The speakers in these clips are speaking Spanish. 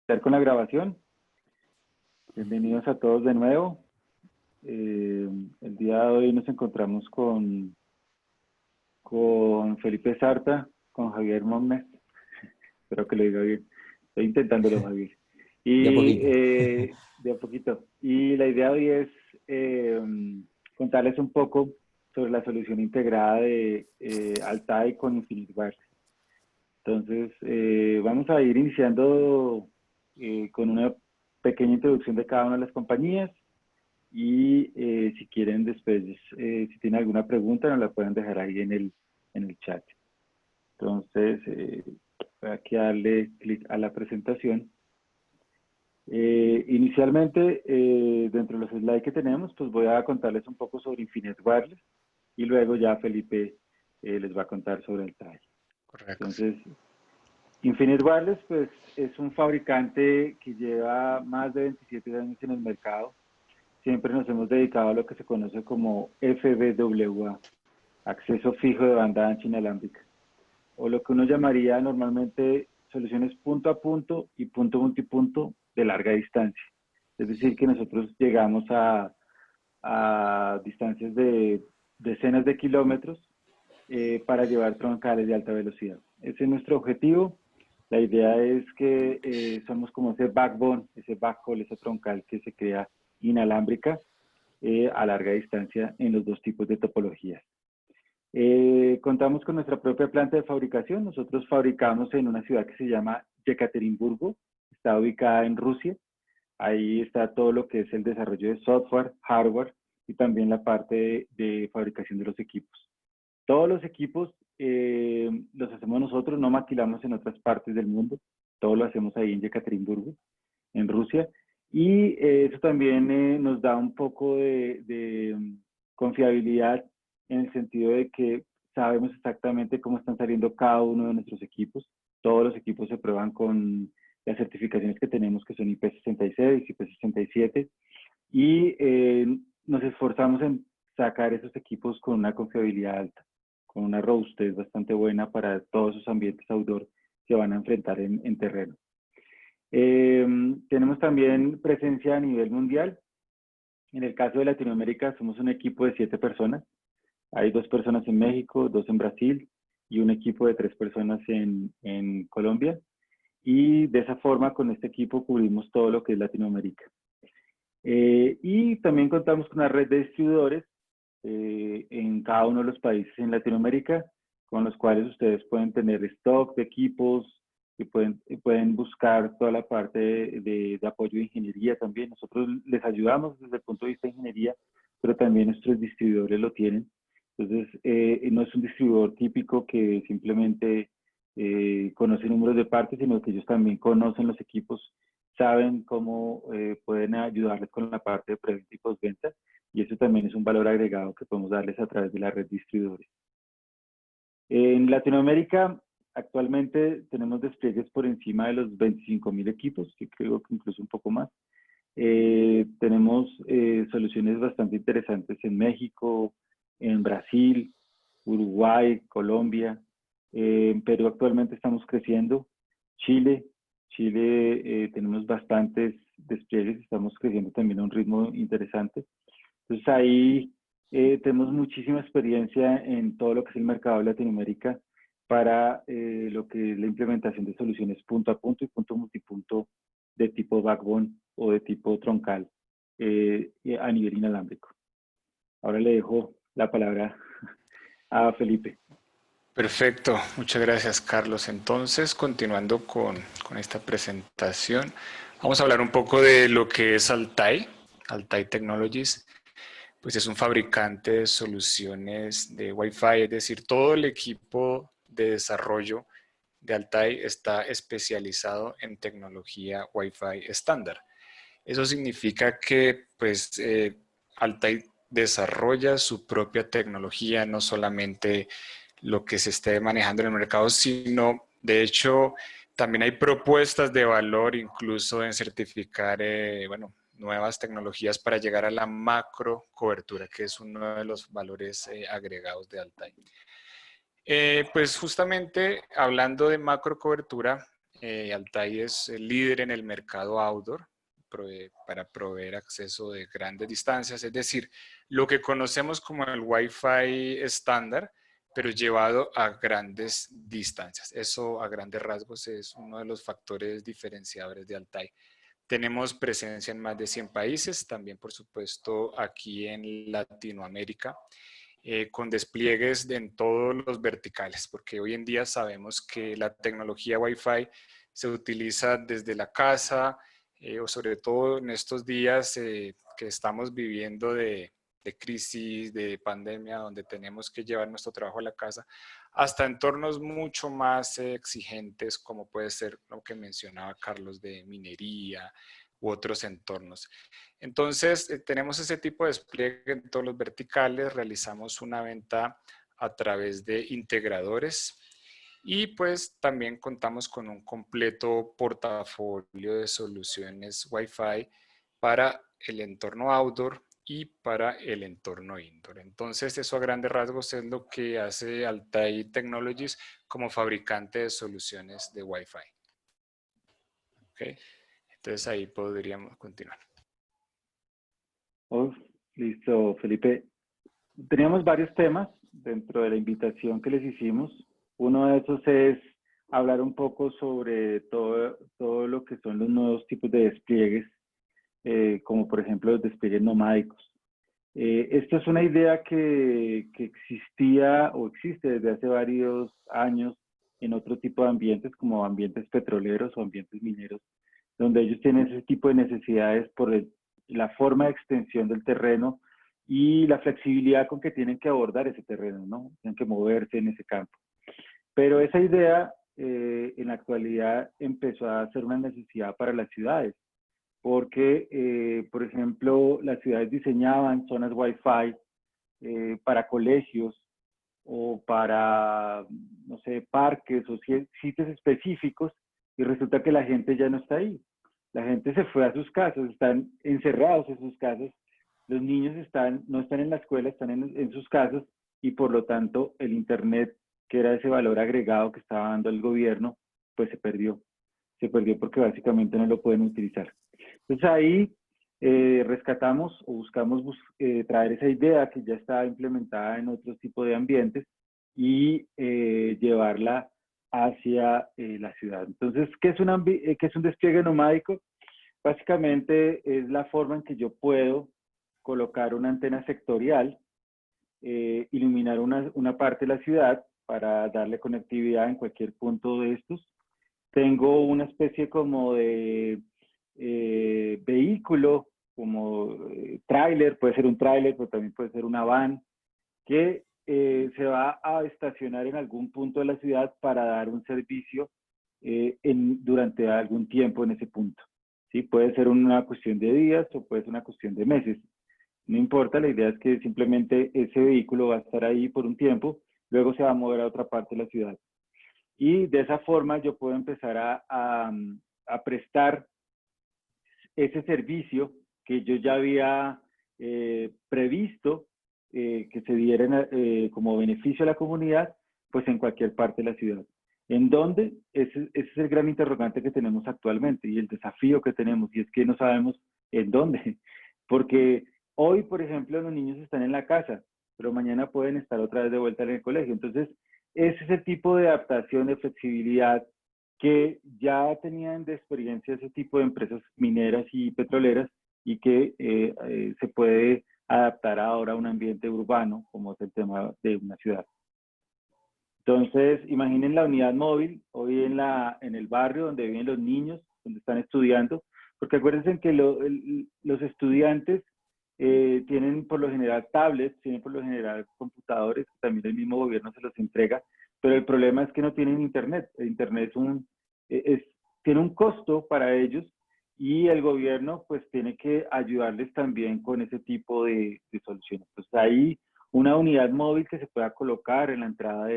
Estar con la grabación. Bienvenidos a todos de nuevo. El día de hoy nos encontramos con Felipe Sarta, con Javier Monmes. Espero que lo diga bien. Estoy intentándolo, Javier. Y, de a poquito. De a poquito. Y la idea de hoy es contarles un poco sobre la solución integrada de Altai con Infinite Wireless. Entonces, vamos a ir iniciando con una pequeña introducción de cada una de las compañías y si quieren después, si tienen alguna pregunta, nos la pueden dejar ahí en el chat. Entonces, voy aquí a darle clic a la presentación. Inicialmente, dentro de los slides que tenemos, pues voy a contarles un poco sobre Infinite Wireless y luego ya Felipe les va a contar sobre el traje. Correcto. Entonces, Infinite Wireless pues, es un fabricante que lleva más de 27 años en el mercado. Siempre nos hemos dedicado a lo que se conoce como FWA, acceso fijo de banda ancha inalámbrica, o lo que uno llamaría normalmente soluciones punto a punto y punto multipunto de larga distancia. Es decir, que nosotros llegamos a distancias de decenas de kilómetros para llevar troncales de alta velocidad. Ese es nuestro objetivo. La idea es que somos como ese backbone, ese backhaul, ese troncal que se crea inalámbrica a larga distancia en los dos tipos de topologías. Contamos con nuestra propia planta de fabricación. Nosotros fabricamos en una ciudad que se llama Yekaterinburgo, está ubicada en Rusia. Ahí está todo lo que es el desarrollo de software, hardware y también la parte de fabricación de los equipos. Todos los equipos los hacemos nosotros, no maquilamos en otras partes del mundo. Todo lo hacemos ahí en Yekaterinburgo, en Rusia. Y eso también nos da un poco de confiabilidad en el sentido de que sabemos exactamente cómo están saliendo cada uno de nuestros equipos. Todos los equipos se prueban con las certificaciones que tenemos, que son IP66, IP67. Y nos esforzamos en sacar esos equipos con una confiabilidad alta, con una robustez bastante buena para todos esos ambientes outdoor que van a enfrentar en terreno. Tenemos también presencia a nivel mundial. En el caso de Latinoamérica somos un equipo de 7 personas. Hay 2 personas en México, 2 en Brasil y un equipo de 3 personas en Colombia. Y de esa forma, con este equipo cubrimos todo lo que es Latinoamérica. Y también contamos con una red de distribuidores en cada uno de los países en Latinoamérica, con los cuales ustedes pueden tener stock de equipos, y pueden buscar toda la parte de apoyo de ingeniería también. Nosotros les ayudamos desde el punto de vista de ingeniería, pero también nuestros distribuidores lo tienen. Entonces, no es un distribuidor típico que simplemente conoce números de partes, sino que ellos también conocen los equipos, saben cómo pueden ayudarles con la parte de preventa y postventa, y eso también es un valor agregado que podemos darles a través de la red de distribuidores. En Latinoamérica, actualmente tenemos despliegues por encima de los 25.000 equipos, que creo que incluso un poco más. Tenemos soluciones bastante interesantes en México, en Brasil, Uruguay, Colombia. En Perú actualmente estamos creciendo. Chile tenemos bastantes despliegues, estamos creciendo también a un ritmo interesante. Entonces ahí tenemos muchísima experiencia en todo lo que es el mercado de Latinoamérica para lo que es la implementación de soluciones punto a punto y punto multipunto de tipo backbone o de tipo troncal a nivel inalámbrico. Ahora le dejo la palabra a Felipe. Perfecto, muchas gracias Carlos. Entonces, continuando con esta presentación, vamos a hablar un poco de lo que es Altai. Altai Technologies, pues es un fabricante de soluciones de Wi-Fi, es decir, todo el equipo de desarrollo de Altai está especializado en tecnología Wi-Fi estándar. Eso significa que pues, Altai desarrolla su propia tecnología, no solamente lo que se esté manejando en el mercado, sino de hecho también hay propuestas de valor incluso en certificar nuevas tecnologías para llegar a la macro cobertura, que es uno de los valores agregados de Altai. Pues justamente hablando de macro cobertura, Altai es el líder en el mercado outdoor para proveer acceso de grandes distancias, es decir, lo que conocemos como el Wi-Fi estándar, pero llevado a grandes distancias. Eso a grandes rasgos es uno de los factores diferenciadores de Altai. Tenemos presencia en más de 100 países, también por supuesto aquí en Latinoamérica, con despliegues en todos los verticales, porque hoy en día sabemos que la tecnología Wi-Fi se utiliza desde la casa, o sobre todo en estos días que estamos viviendo de crisis, de pandemia, donde tenemos que llevar nuestro trabajo a la casa, hasta entornos mucho más exigentes, como puede ser lo que mencionaba Carlos de minería u otros entornos. Entonces, tenemos ese tipo de despliegue en todos los verticales, realizamos una venta a través de integradores y pues también contamos con un completo portafolio de soluciones Wi-Fi para el entorno outdoor y para el entorno indoor. Entonces, eso a grandes rasgos es lo que hace Altai Technologies como fabricante de soluciones de Wi-Fi. ¿Okay? Entonces, ahí podríamos continuar. Oh, listo, Felipe. Teníamos varios temas dentro de la invitación que les hicimos. Uno de esos es hablar un poco sobre todo lo que son los nuevos tipos de despliegues, como por ejemplo los despliegues nomádicos. Esto es una idea que existía o existe desde hace varios años en otro tipo de ambientes, como ambientes petroleros o ambientes mineros, donde ellos tienen ese tipo de necesidades por la forma de extensión del terreno y la flexibilidad con que tienen que abordar ese terreno, ¿no? Tienen que moverse en ese campo. Pero esa idea en la actualidad empezó a ser una necesidad para las ciudades, porque, por ejemplo, las ciudades diseñaban zonas Wi-Fi para colegios o para, no sé, parques o sitios específicos, y resulta que la gente ya no está ahí. La gente se fue a sus casas, están encerrados en sus casas, los niños no están en la escuela, están en sus casas, y por lo tanto el Internet, que era ese valor agregado que estaba dando el gobierno, pues se perdió. Se perdió porque básicamente no lo pueden utilizar. Entonces ahí rescatamos o buscamos traer esa idea que ya está implementada en otros tipos de ambientes y llevarla hacia la ciudad. Entonces, ¿qué es un despliegue nomádico? Básicamente es la forma en que yo puedo colocar una antena sectorial, iluminar una parte de la ciudad para darle conectividad en cualquier punto de estos. Tengo una especie como de vehículo, como tráiler, puede ser un tráiler, pero también puede ser una van, que se va a estacionar en algún punto de la ciudad para dar un servicio durante algún tiempo en ese punto. ¿Sí? Puede ser una cuestión de días o puede ser una cuestión de meses. No importa, la idea es que simplemente ese vehículo va a estar ahí por un tiempo, luego se va a mover a otra parte de la ciudad. Y de esa forma yo puedo empezar a prestar ese servicio que yo ya había previsto que se diera como beneficio a la comunidad, pues en cualquier parte de la ciudad. ¿En dónde? Ese es el gran interrogante que tenemos actualmente y el desafío que tenemos, y es que no sabemos en dónde. Porque hoy, por ejemplo, los niños están en la casa, pero mañana pueden estar otra vez de vuelta en el colegio. Entonces, ese es el tipo de adaptación, de flexibilidad que ya tenían de experiencia ese tipo de empresas mineras y petroleras y que se puede adaptar ahora a un ambiente urbano, como es el tema de una ciudad. Entonces, imaginen la unidad móvil hoy en el barrio donde viven los niños, donde están estudiando, porque acuérdense que los estudiantes tienen por lo general tablets, tienen por lo general computadores, también el mismo gobierno se los entrega, pero el problema es que no tienen internet. El internet tiene un costo para ellos y el gobierno pues tiene que ayudarles también con ese tipo de soluciones. Entonces hay una unidad móvil que se pueda colocar en la entrada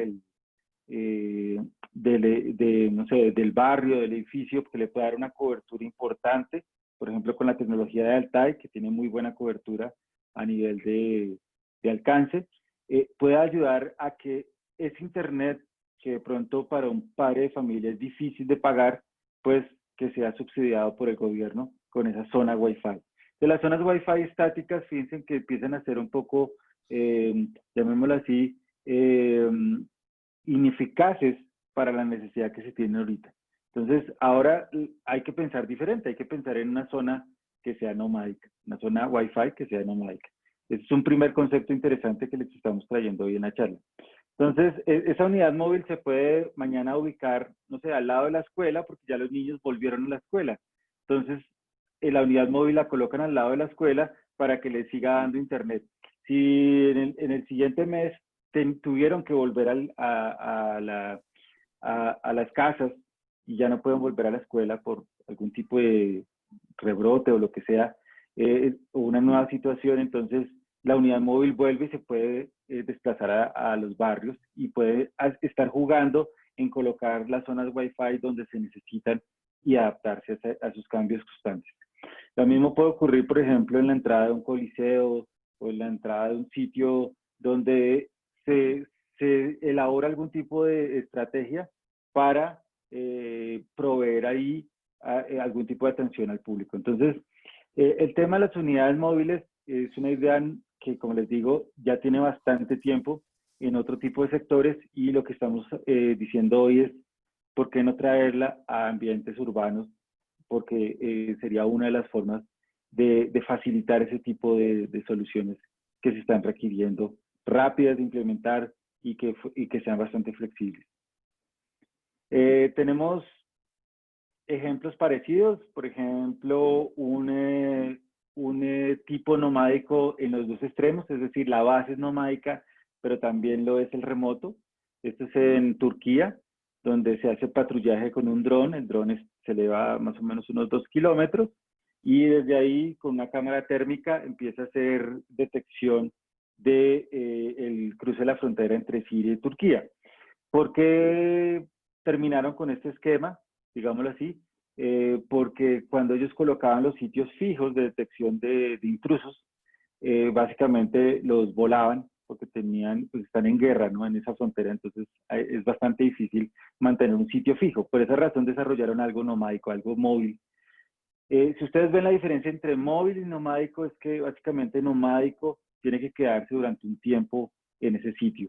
no sé, del barrio, del edificio, que le pueda dar una cobertura importante, por ejemplo, con la tecnología de Altai, que tiene muy buena cobertura a nivel de alcance, puede ayudar a que ese internet, que de pronto para un padre de familia es difícil de pagar, pues que sea subsidiado por el gobierno con esa zona Wi-Fi. De las zonas Wi-Fi estáticas, fíjense que empiezan a ser un poco, llamémoslo así, ineficaces para la necesidad que se tiene ahorita. Entonces, ahora hay que pensar diferente, hay que pensar en una zona que sea nomádica, una zona Wi-Fi que sea nomádica. Ese es un primer concepto interesante que les estamos trayendo hoy en la charla. Entonces, esa unidad móvil se puede mañana ubicar, no sé, al lado de la escuela, porque ya los niños volvieron a la escuela. Entonces, la unidad móvil la colocan al lado de la escuela para que les siga dando internet. Si en el siguiente mes tuvieron que volver a las casas y ya no pueden volver a la escuela por algún tipo de rebrote o lo que sea, o una nueva situación, entonces la unidad móvil vuelve y se puede desplazar a los barrios y puede estar jugando en colocar las zonas Wi-Fi donde se necesitan y adaptarse a sus cambios constantes. Lo mismo puede ocurrir, por ejemplo, en la entrada de un coliseo o en la entrada de un sitio donde se elabora algún tipo de estrategia para proveer ahí algún tipo de atención al público. Entonces, el tema de las unidades móviles es una idea que, como les digo, ya tiene bastante tiempo en otro tipo de sectores y lo que estamos diciendo hoy es, ¿por qué no traerla a ambientes urbanos? Porque sería una de las formas de facilitar ese tipo de soluciones que se están requiriendo, rápidas de implementar y que sean bastante flexibles. Tenemos ejemplos parecidos, por ejemplo, un tipo nomádico en los dos extremos, es decir, la base es nomádica, pero también lo es el remoto. Esto es en Turquía, donde se hace patrullaje con un dron. El dron se eleva más o menos unos 2 kilómetros y desde ahí con una cámara térmica empieza a hacer detección de el cruce de la frontera entre Siria y Turquía. ¿Por qué terminaron con este esquema? Digámoslo así, porque cuando ellos colocaban los sitios fijos de detección de intrusos, básicamente los volaban porque pues están en guerra, ¿no? En esa frontera, entonces es bastante difícil mantener un sitio fijo. Por esa razón desarrollaron algo nomádico, algo móvil. Si ustedes ven la diferencia entre móvil y nomádico, es que básicamente nomádico tiene que quedarse durante un tiempo en ese sitio.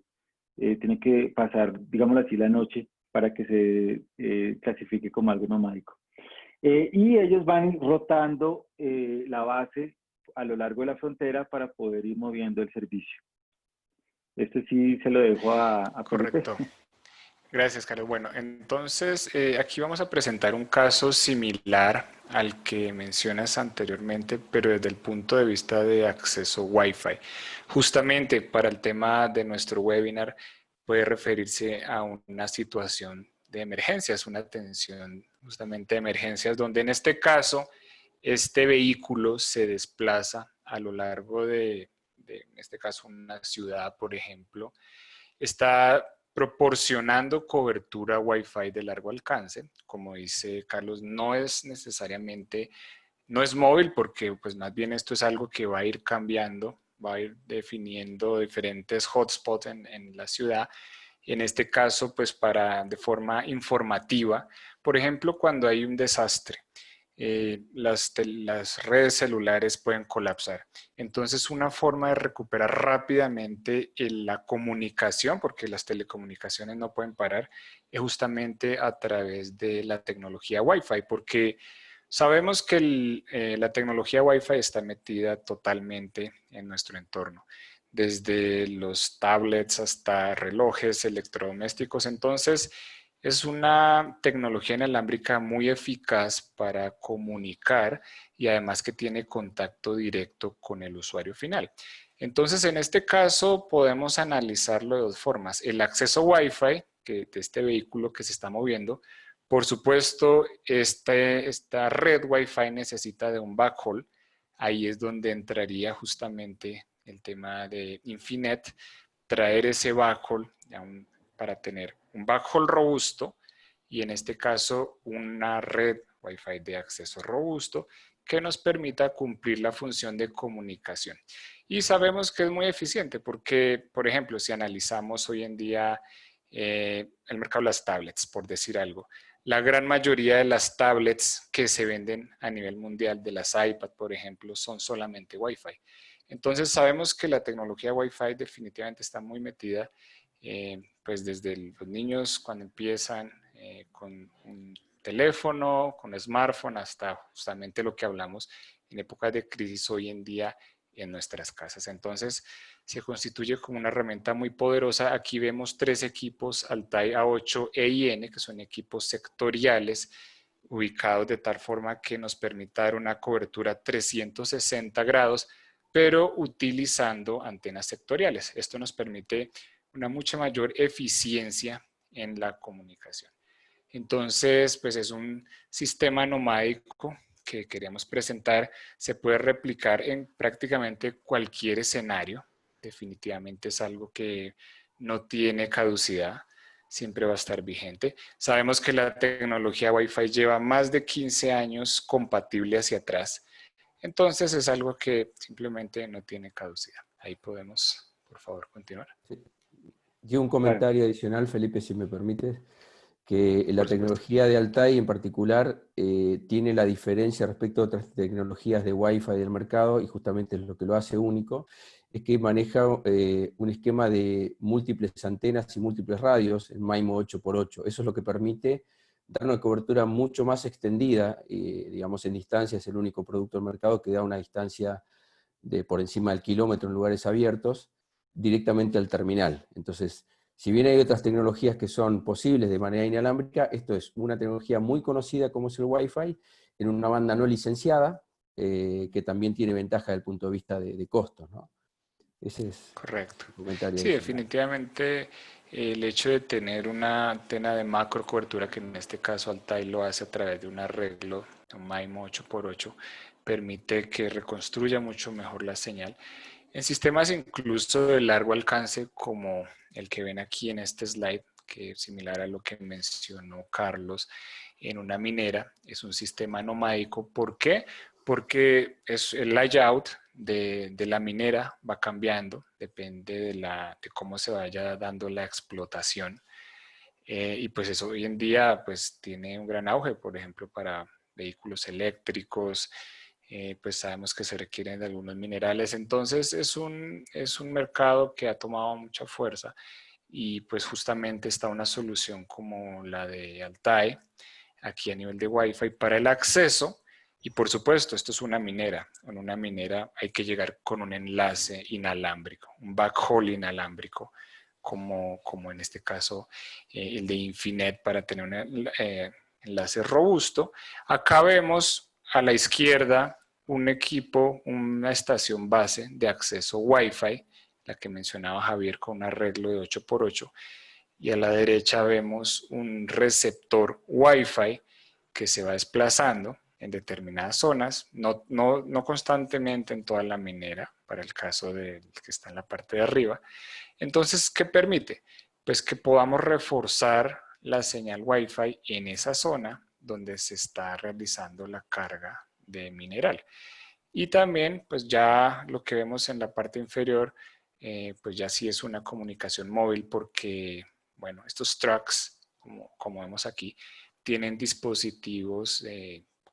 Tiene que pasar, digámoslo así, la noche para que se clasifique como algo nomádico. Y ellos van rotando la base a lo largo de la frontera para poder ir moviendo el servicio. Este sí se lo dejo a Felipe. Correcto. Gracias, Carlos. Bueno, entonces aquí vamos a presentar un caso similar al que mencionas anteriormente, pero desde el punto de vista de acceso Wi-Fi. Justamente para el tema de nuestro webinar puede referirse a una situación de emergencias, una atención justamente de emergencias, donde en este caso este vehículo se desplaza a lo largo en este caso, una ciudad, por ejemplo, está proporcionando cobertura Wi-Fi de largo alcance. Como dice Carlos, no es necesariamente, no es móvil porque pues más bien esto es algo que va a ir cambiando, va a ir definiendo diferentes hotspots en la ciudad. En este caso, pues de forma informativa, por ejemplo, cuando hay un desastre, las redes celulares pueden colapsar. Entonces, una forma de recuperar rápidamente la comunicación, porque las telecomunicaciones no pueden parar, es justamente a través de la tecnología Wi-Fi, porque sabemos que la tecnología Wi-Fi está metida totalmente en nuestro entorno, desde los tablets hasta relojes, electrodomésticos. Entonces, es una tecnología inalámbrica muy eficaz para comunicar y además que tiene contacto directo con el usuario final. Entonces, en este caso podemos analizarlo de dos formas. El acceso Wi-Fi de este vehículo que se está moviendo. Por supuesto, esta red Wi-Fi necesita de un backhaul. Ahí es donde entraría justamente el tema de Infinet, traer ese backhaul para tener un backhaul robusto y en este caso una red Wi-Fi de acceso robusto que nos permita cumplir la función de comunicación. Y sabemos que es muy eficiente porque, por ejemplo, si analizamos hoy en día el mercado de las tablets, por decir algo. La gran mayoría de las tablets que se venden a nivel mundial, de las iPad, por ejemplo, son solamente Wi-Fi. Entonces sabemos que la tecnología Wi-Fi definitivamente está muy metida, pues desde los niños cuando empiezan con un teléfono, con smartphone, hasta justamente lo que hablamos en épocas de crisis hoy en día en nuestras casas. Entonces, se constituye como una herramienta muy poderosa. Aquí vemos 3 equipos Altai A8 E y N, que son equipos sectoriales, ubicados de tal forma que nos permita dar una cobertura 360 grados, pero utilizando antenas sectoriales. Esto nos permite una mucha mayor eficiencia en la comunicación. Entonces, pues es un sistema nomádico que queríamos presentar, se puede replicar en prácticamente cualquier escenario. Definitivamente es algo que no tiene caducidad, siempre va a estar vigente. Sabemos que la tecnología Wi-Fi lleva más de 15 años compatible hacia atrás, entonces es algo que simplemente no tiene caducidad. Ahí podemos, por favor, continuar. Sí. Y un comentario adicional, Felipe, si me permites, que la Por supuesto. tecnología de Altai en particular tiene la diferencia respecto a otras tecnologías de Wi-Fi del mercado, y justamente lo que lo hace único, es que maneja un esquema de múltiples antenas y múltiples radios en MIMO 8x8. Eso es lo que permite dar una cobertura mucho más extendida, digamos en distancia, es el único producto del mercado que da una distancia de por encima del kilómetro en lugares abiertos, directamente al terminal. Entonces, si bien hay otras tecnologías que son posibles de manera inalámbrica, esto es una tecnología muy conocida como es el Wi-Fi, en una banda no licenciada, que también tiene ventaja desde el punto de vista de costos, ¿no? Ese es Correcto. el comentario Sí, adicional. definitivamente el hecho de tener una antena de macro cobertura, que en este caso Altai lo hace a través de un arreglo, un MIMO 8x8, permite que reconstruya mucho mejor la señal. En sistemas incluso de largo alcance, como el que ven aquí en este slide, que es similar a lo que mencionó Carlos, en una minera, es un sistema nomádico. ¿Por qué? Porque es el layout de la minera va cambiando, depende de cómo se vaya dando la explotación. Y pues eso hoy en día pues tiene un gran auge, por ejemplo, para vehículos eléctricos, pues sabemos que se requieren de algunos minerales. Entonces es un mercado que ha tomado mucha fuerza, y pues justamente está una solución como la de Altai, aquí a nivel de Wi-Fi para el acceso. Y por supuesto, esto es una minera. En una minera hay que llegar con un enlace inalámbrico, un backhaul inalámbrico, como en este caso el de Infinet, para tener un enlace robusto. Acá vemos a la izquierda un equipo, una estación base de acceso Wi-Fi, la que mencionaba Javier, con un arreglo de 8x8. Y a la derecha vemos un receptor Wi-Fi que se va desplazando en determinadas zonas, no constantemente en toda la minera, para el caso del que está en la parte de arriba. Entonces, ¿qué permite? Pues que podamos reforzar la señal Wi-Fi en esa zona donde se está realizando la carga de mineral. Y también, pues ya lo que vemos en la parte inferior, pues ya sí es una comunicación móvil, porque, bueno, estos trucks, como vemos aquí, tienen dispositivos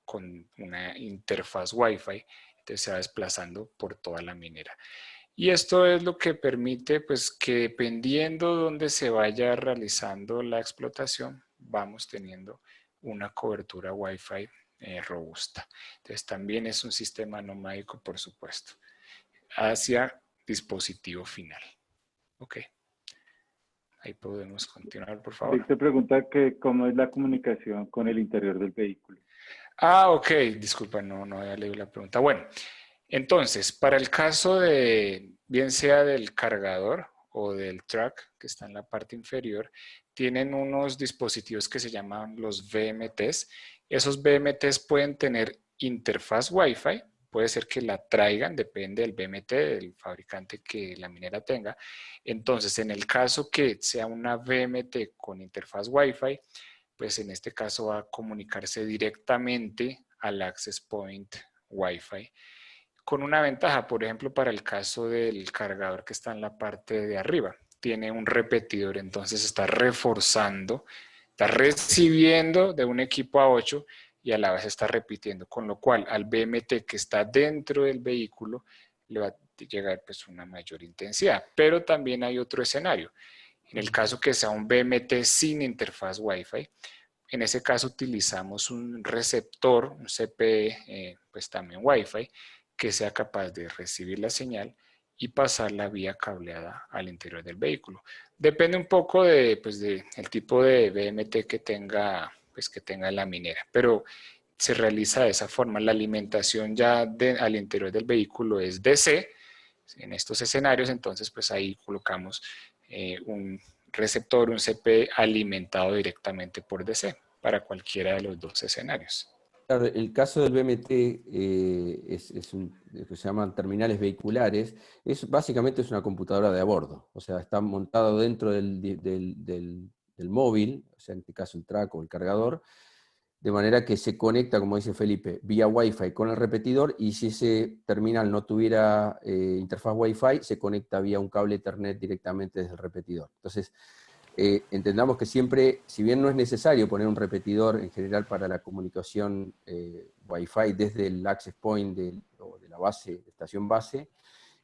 con una interfaz Wi-Fi, entonces se va desplazando por toda la minera. Y esto es lo que permite, pues, que dependiendo de dónde se vaya realizando la explotación, vamos teniendo una cobertura Wi-Fi robusta. Entonces también es un sistema nomádico, por supuesto, hacia dispositivo final. Ok, ahí podemos continuar, por favor. Víctor pregunta que cómo es la comunicación con el interior del vehículo. Ah, ok, disculpa, no había leído la pregunta. Bueno, entonces, para el caso de, bien sea del cargador o del truck, que está en la parte inferior, tienen unos dispositivos que se llaman los VMTs. Esos VMTs pueden tener interfaz Wi-Fi, puede ser que la traigan, depende del VMT, del fabricante que la minera tenga. Entonces, en el caso que sea una VMT con interfaz Wi-Fi, pues en este caso va a comunicarse directamente al access point Wi-Fi, con una ventaja, por ejemplo, para el caso del cargador que está en la parte de arriba. tiene un repetidor, entonces está reforzando, está recibiendo de un equipo a 8 y a la vez está repitiendo, con lo cual al BMT que está dentro del vehículo le va a llegar pues una mayor intensidad. Pero también hay otro escenario. En el caso que sea un BMT sin interfaz Wi-Fi, en ese caso utilizamos un receptor, un CPE, pues también Wi-Fi, que sea capaz de recibir la señal y pasarla vía cableada al interior del vehículo. Depende un poco de, pues el tipo de BMT que tenga, pues que tenga la minera, pero se realiza de esa forma. La alimentación ya al interior del vehículo es DC. En estos escenarios, entonces, pues ahí colocamos un receptor, un CP alimentado directamente por DC para cualquiera de los dos escenarios. Claro, el caso del BMT lo que se llaman terminales vehiculares, básicamente es una computadora de a bordo, o sea, está montado dentro del móvil, o sea, en este caso el track o el cargador, de manera que se conecta, como dice Felipe, vía Wi-Fi con el repetidor, y si ese terminal no tuviera interfaz Wi-Fi, se conecta vía un cable Ethernet directamente desde el repetidor. Entonces, entendamos que siempre, si bien no es necesario poner un repetidor en general para la comunicación Wi-Fi desde el access point o de la base, de estación base,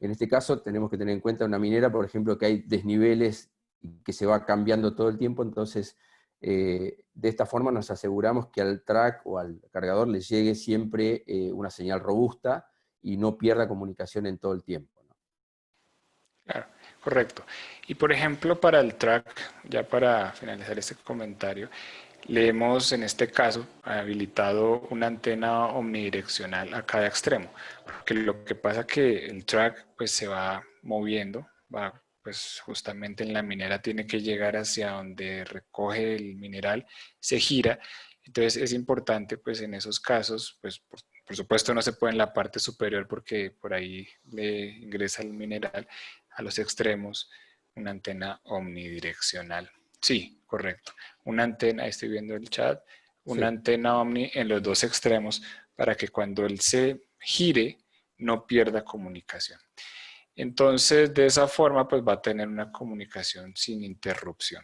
en este caso tenemos que tener en cuenta una minera, por ejemplo, que hay desniveles que se va cambiando todo el tiempo, entonces de esta forma nos aseguramos que al track o al cargador le llegue siempre una señal robusta y no pierda comunicación en todo el tiempo, ¿no? Claro, correcto. Y por ejemplo, para el track, ya para finalizar este comentario, le hemos en este caso habilitado una antena omnidireccional a cada extremo, porque lo que pasa es que el track pues se va moviendo, va pues justamente en la minera, tiene que llegar hacia donde recoge el mineral, se gira. Entonces es importante pues en esos casos, pues por supuesto no se puede en la parte superior porque por ahí le ingresa el mineral, a los extremos una antena omnidireccional. Sí, correcto. Una antena, estoy viendo el chat, una Sí. antena omni en los dos extremos para que cuando él se gire no pierda comunicación. Entonces, de esa forma, pues va a tener una comunicación sin interrupción.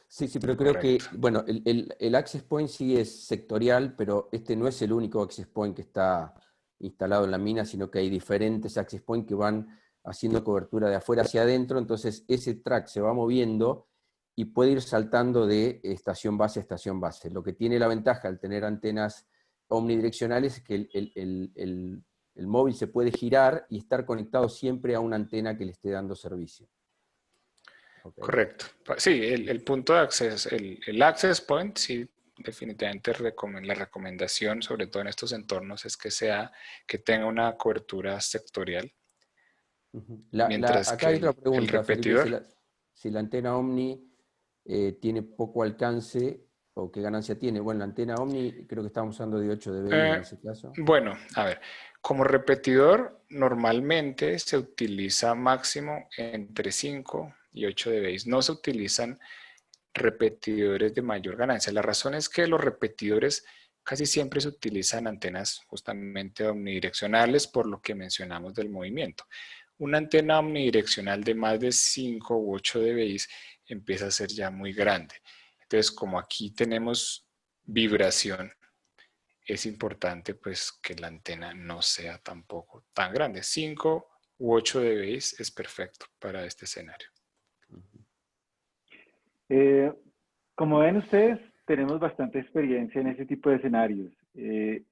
Sí, sí, pero creo Correcto. que, bueno, el access point sí es sectorial, pero este no es el único access point que está instalado en la mina, sino que hay diferentes access point que van haciendo cobertura de afuera hacia adentro, entonces ese track se va moviendo y puede ir saltando de estación base a estación base. Lo que tiene la ventaja al tener antenas omnidireccionales es que el móvil se puede girar y estar conectado siempre a una antena que le esté dando servicio. Okay. Correcto. Sí, el punto de acceso, el access point, sí, definitivamente la recomendación, sobre todo en estos entornos, es que tenga una cobertura sectorial. Mientras Acá hay que otra el pregunta, Felipe, repetidor, si la antena Omni tiene poco alcance o qué ganancia tiene. Bueno, la antena Omni creo que estamos usando de 8 dBi en ese caso. bueno, a ver, como repetidor normalmente se utiliza máximo entre 5 y 8 dBi. No se utilizan repetidores de mayor ganancia. La razón es que los repetidores casi siempre se utilizan antenas justamente omnidireccionales por lo que mencionamos del movimiento. Una antena omnidireccional de más de 5 u 8 dBi empieza a ser ya muy grande. Entonces, como aquí tenemos vibración, es importante pues que la antena no sea tampoco tan grande. 5 u 8 dBi es perfecto para este escenario. Como ven ustedes, tenemos bastante experiencia en ese tipo de escenarios.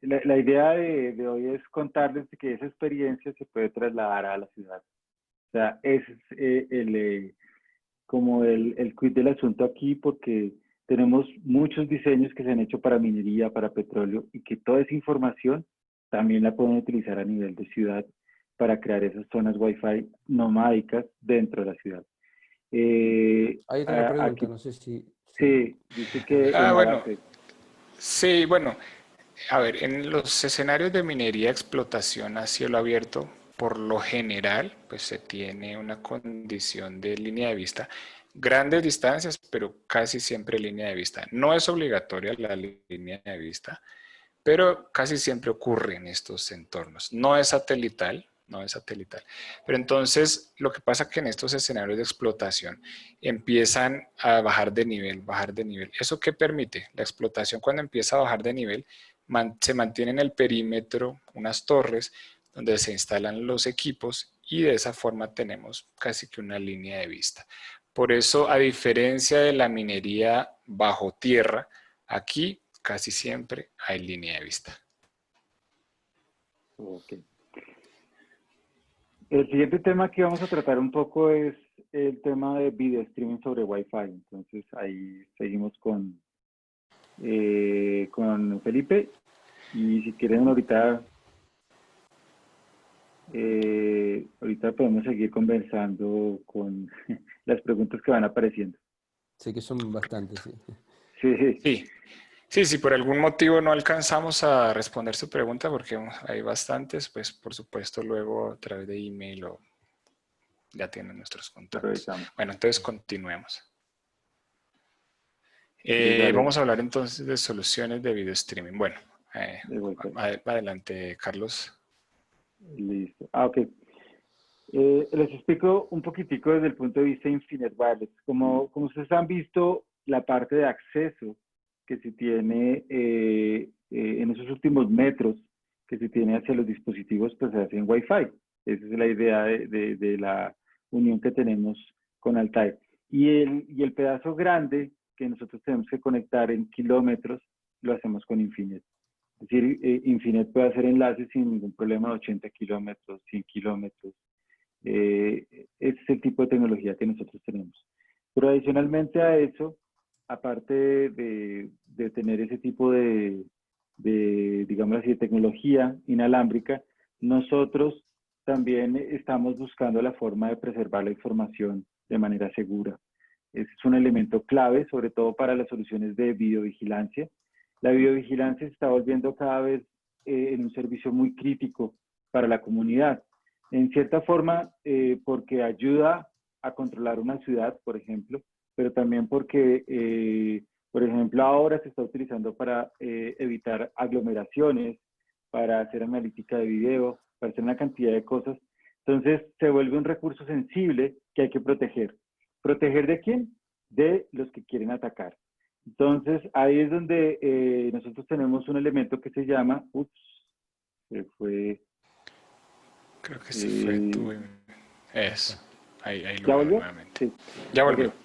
La idea de hoy es contarles que esa experiencia se puede trasladar a la ciudad. O sea, ese es como el quid del asunto aquí, porque tenemos muchos diseños que se han hecho para minería, para petróleo, y que toda esa información también la pueden utilizar a nivel de ciudad para crear esas zonas Wi-Fi nomádicas dentro de la ciudad. Hay otra pregunta, Aquí, no sé si... sí, dice que en Bueno, avance. sí, bueno, a ver, en los escenarios de minería explotación a cielo abierto, por lo general, pues se tiene una condición de línea de vista, grandes distancias, pero casi siempre línea de vista. No es obligatoria la línea de vista, pero casi siempre ocurre en estos entornos. No es satelital, no es satelital. Pero entonces, lo que pasa es que en estos escenarios de explotación empiezan a bajar de nivel, bajar de nivel. ¿Eso qué permite? La explotación cuando empieza a bajar de nivel, se mantiene en el perímetro unas torres donde se instalan los equipos y de esa forma tenemos casi que una línea de vista. Por eso, a diferencia de la minería bajo tierra, aquí casi siempre hay línea de vista. Ok. El siguiente tema que vamos a tratar un poco es el tema de video streaming sobre Wi-Fi. Entonces ahí seguimos con Felipe. Y si quieren ahorita podemos seguir conversando con las preguntas que van apareciendo. Sé que son bastantes, sí. Sí. Sí, si por algún motivo no alcanzamos a responder su pregunta, porque hay bastantes, pues por supuesto luego a través de email o ya tienen nuestros contactos. Bueno, entonces continuemos. Vamos a hablar entonces de soluciones de video streaming. Bueno, adelante, Carlos. Listo. Ok. Les explico un poquitico desde el punto de vista de Infinite Wireless. Como ustedes han visto, la parte de acceso que se tiene en esos últimos metros que se tiene hacia los dispositivos, pues se hace en Wi-Fi. Esa es la idea de la unión que tenemos con Altair. Y el pedazo grande que nosotros tenemos que conectar en kilómetros, lo hacemos con Infinite. Es decir, Infinite puede hacer enlaces sin ningún problema de 80 kilómetros, 100 kilómetros. Ese es el tipo de tecnología que nosotros tenemos. Pero adicionalmente a eso, aparte de tener ese tipo digamos así, de tecnología inalámbrica, nosotros también estamos buscando la forma de preservar la información de manera segura. Ese es un elemento clave, sobre todo para las soluciones de videovigilancia. La videovigilancia se está volviendo cada vez en un servicio muy crítico para la comunidad. En cierta forma, porque ayuda a controlar una ciudad, por ejemplo, pero también porque, por ejemplo, ahora se está utilizando para evitar aglomeraciones, para hacer analítica de video, para hacer una cantidad de cosas. Entonces, se vuelve un recurso sensible que hay que proteger. ¿Proteger de quién? De los que quieren atacar. Entonces, ahí es donde nosotros tenemos un elemento que se llama, se fue... Creo que se fue tú. Eso. Ahí lo ¿Ya veo volvió? nuevamente. Sí. Ya volvió. Okay.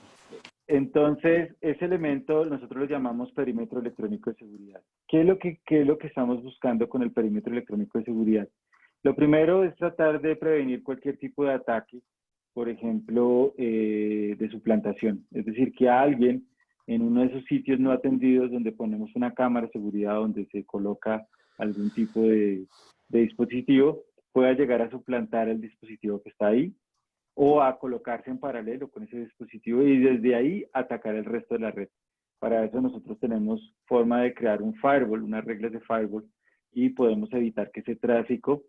Entonces, ese elemento nosotros lo llamamos perímetro electrónico de seguridad. ¿Qué es lo que estamos buscando con el perímetro electrónico de seguridad? Lo primero es tratar de prevenir cualquier tipo de ataque, por ejemplo, de suplantación. Es decir, que alguien en uno de esos sitios no atendidos donde ponemos una cámara de seguridad donde se coloca algún tipo de dispositivo, pueda llegar a suplantar el dispositivo que está ahí o a colocarse en paralelo con ese dispositivo y desde ahí atacar el resto de la red. Para eso nosotros tenemos forma de crear un firewall, unas reglas de firewall, y podemos evitar que ese tráfico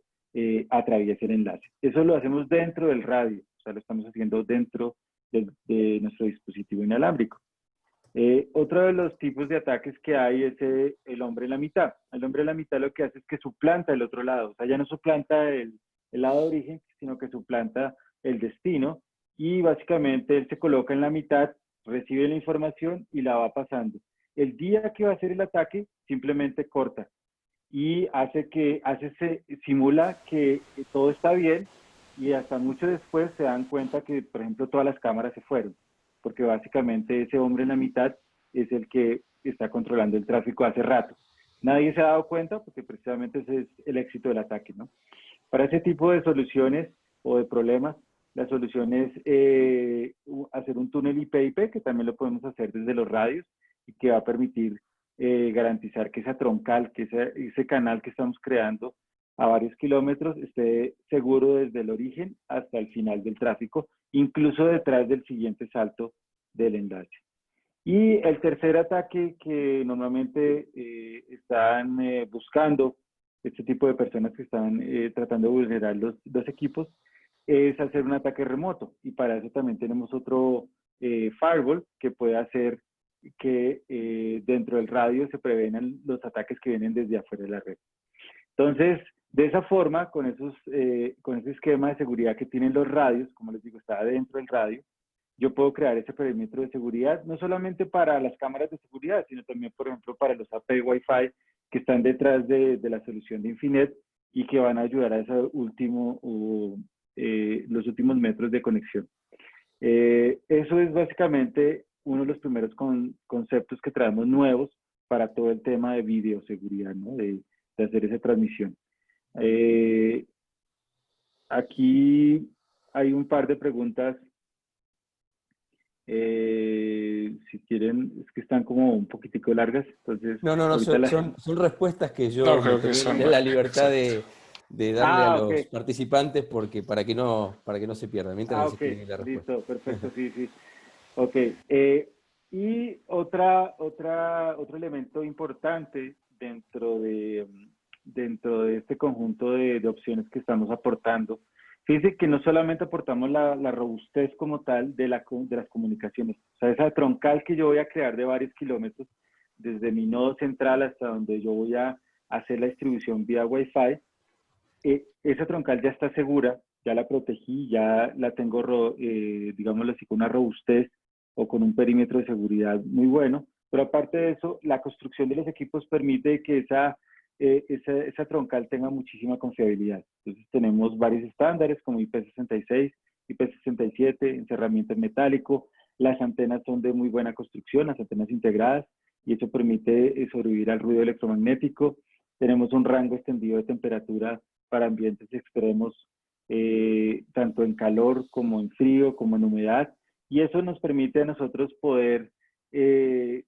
atraviese el enlace. Eso lo hacemos dentro del radio, o sea, lo estamos haciendo dentro de nuestro dispositivo inalámbrico. Otro de los tipos de ataques que hay es el hombre en la mitad. El hombre en la mitad lo que hace es que suplanta el otro lado, o sea, ya no suplanta el lado de origen, sino que suplanta el destino y básicamente él se coloca en la mitad, recibe la información y la va pasando. El día que va a hacer el ataque, simplemente corta y simula que todo está bien y hasta mucho después se dan cuenta que, por ejemplo, todas las cámaras se fueron, porque básicamente ese hombre en la mitad es el que está controlando el tráfico hace rato. Nadie se ha dado cuenta porque precisamente ese es el éxito del ataque, ¿no? Para ese tipo de soluciones o de problemas, la solución es hacer un túnel IP-IP, que también lo podemos hacer desde los radios y que va a permitir garantizar que esa troncal, que ese canal que estamos creando a varios kilómetros esté seguro desde el origen hasta el final del tráfico, incluso detrás del siguiente salto del enlace. Y el tercer ataque que normalmente están buscando este tipo de personas que están tratando de vulnerar los equipos es hacer un ataque remoto. Y para eso también tenemos otro firewall que puede hacer que dentro del radio se prevenan los ataques que vienen desde afuera de la red. Entonces, De esa forma, con ese esquema de seguridad que tienen los radios, como les digo, está dentro del radio, yo puedo crear ese perímetro de seguridad, no solamente para las cámaras de seguridad, sino también, por ejemplo, para los AP Wi-Fi que están detrás de la solución de Infinet y que van a ayudar a ese los últimos metros de conexión. Eso es básicamente uno de los primeros conceptos que traemos nuevos para todo el tema de videoseguridad, ¿no? De hacer esa transmisión. Aquí hay un par de preguntas. Si quieren, es que están como un poquitico largas, entonces... No, son respuestas que yo No, me creo que tomé son... la libertad Exacto. de darle a los Ok. participantes para que no se pierdan, mientras les Ok, escribí la respuesta. listo, perfecto, sí, sí. Ok, y otro elemento importante dentro de este conjunto de opciones que estamos aportando, fíjense que no solamente aportamos la robustez como tal de las comunicaciones, o sea, esa troncal que yo voy a crear de varios kilómetros, desde mi nodo central hasta donde yo voy a hacer la distribución vía Wi-Fi, esa troncal ya está segura, ya la protegí, ya la tengo, digámoslo así, con una robustez o con un perímetro de seguridad muy bueno, pero aparte de eso, la construcción de los equipos permite que esa troncal tenga muchísima confiabilidad. Entonces tenemos varios estándares como IP66, IP67, encerramiento en metálico, las antenas son de muy buena construcción, las antenas integradas, y eso permite sobrevivir al ruido electromagnético. Tenemos un rango extendido de temperatura para ambientes extremos, tanto en calor como en frío, como en humedad, y eso nos permite a nosotros poder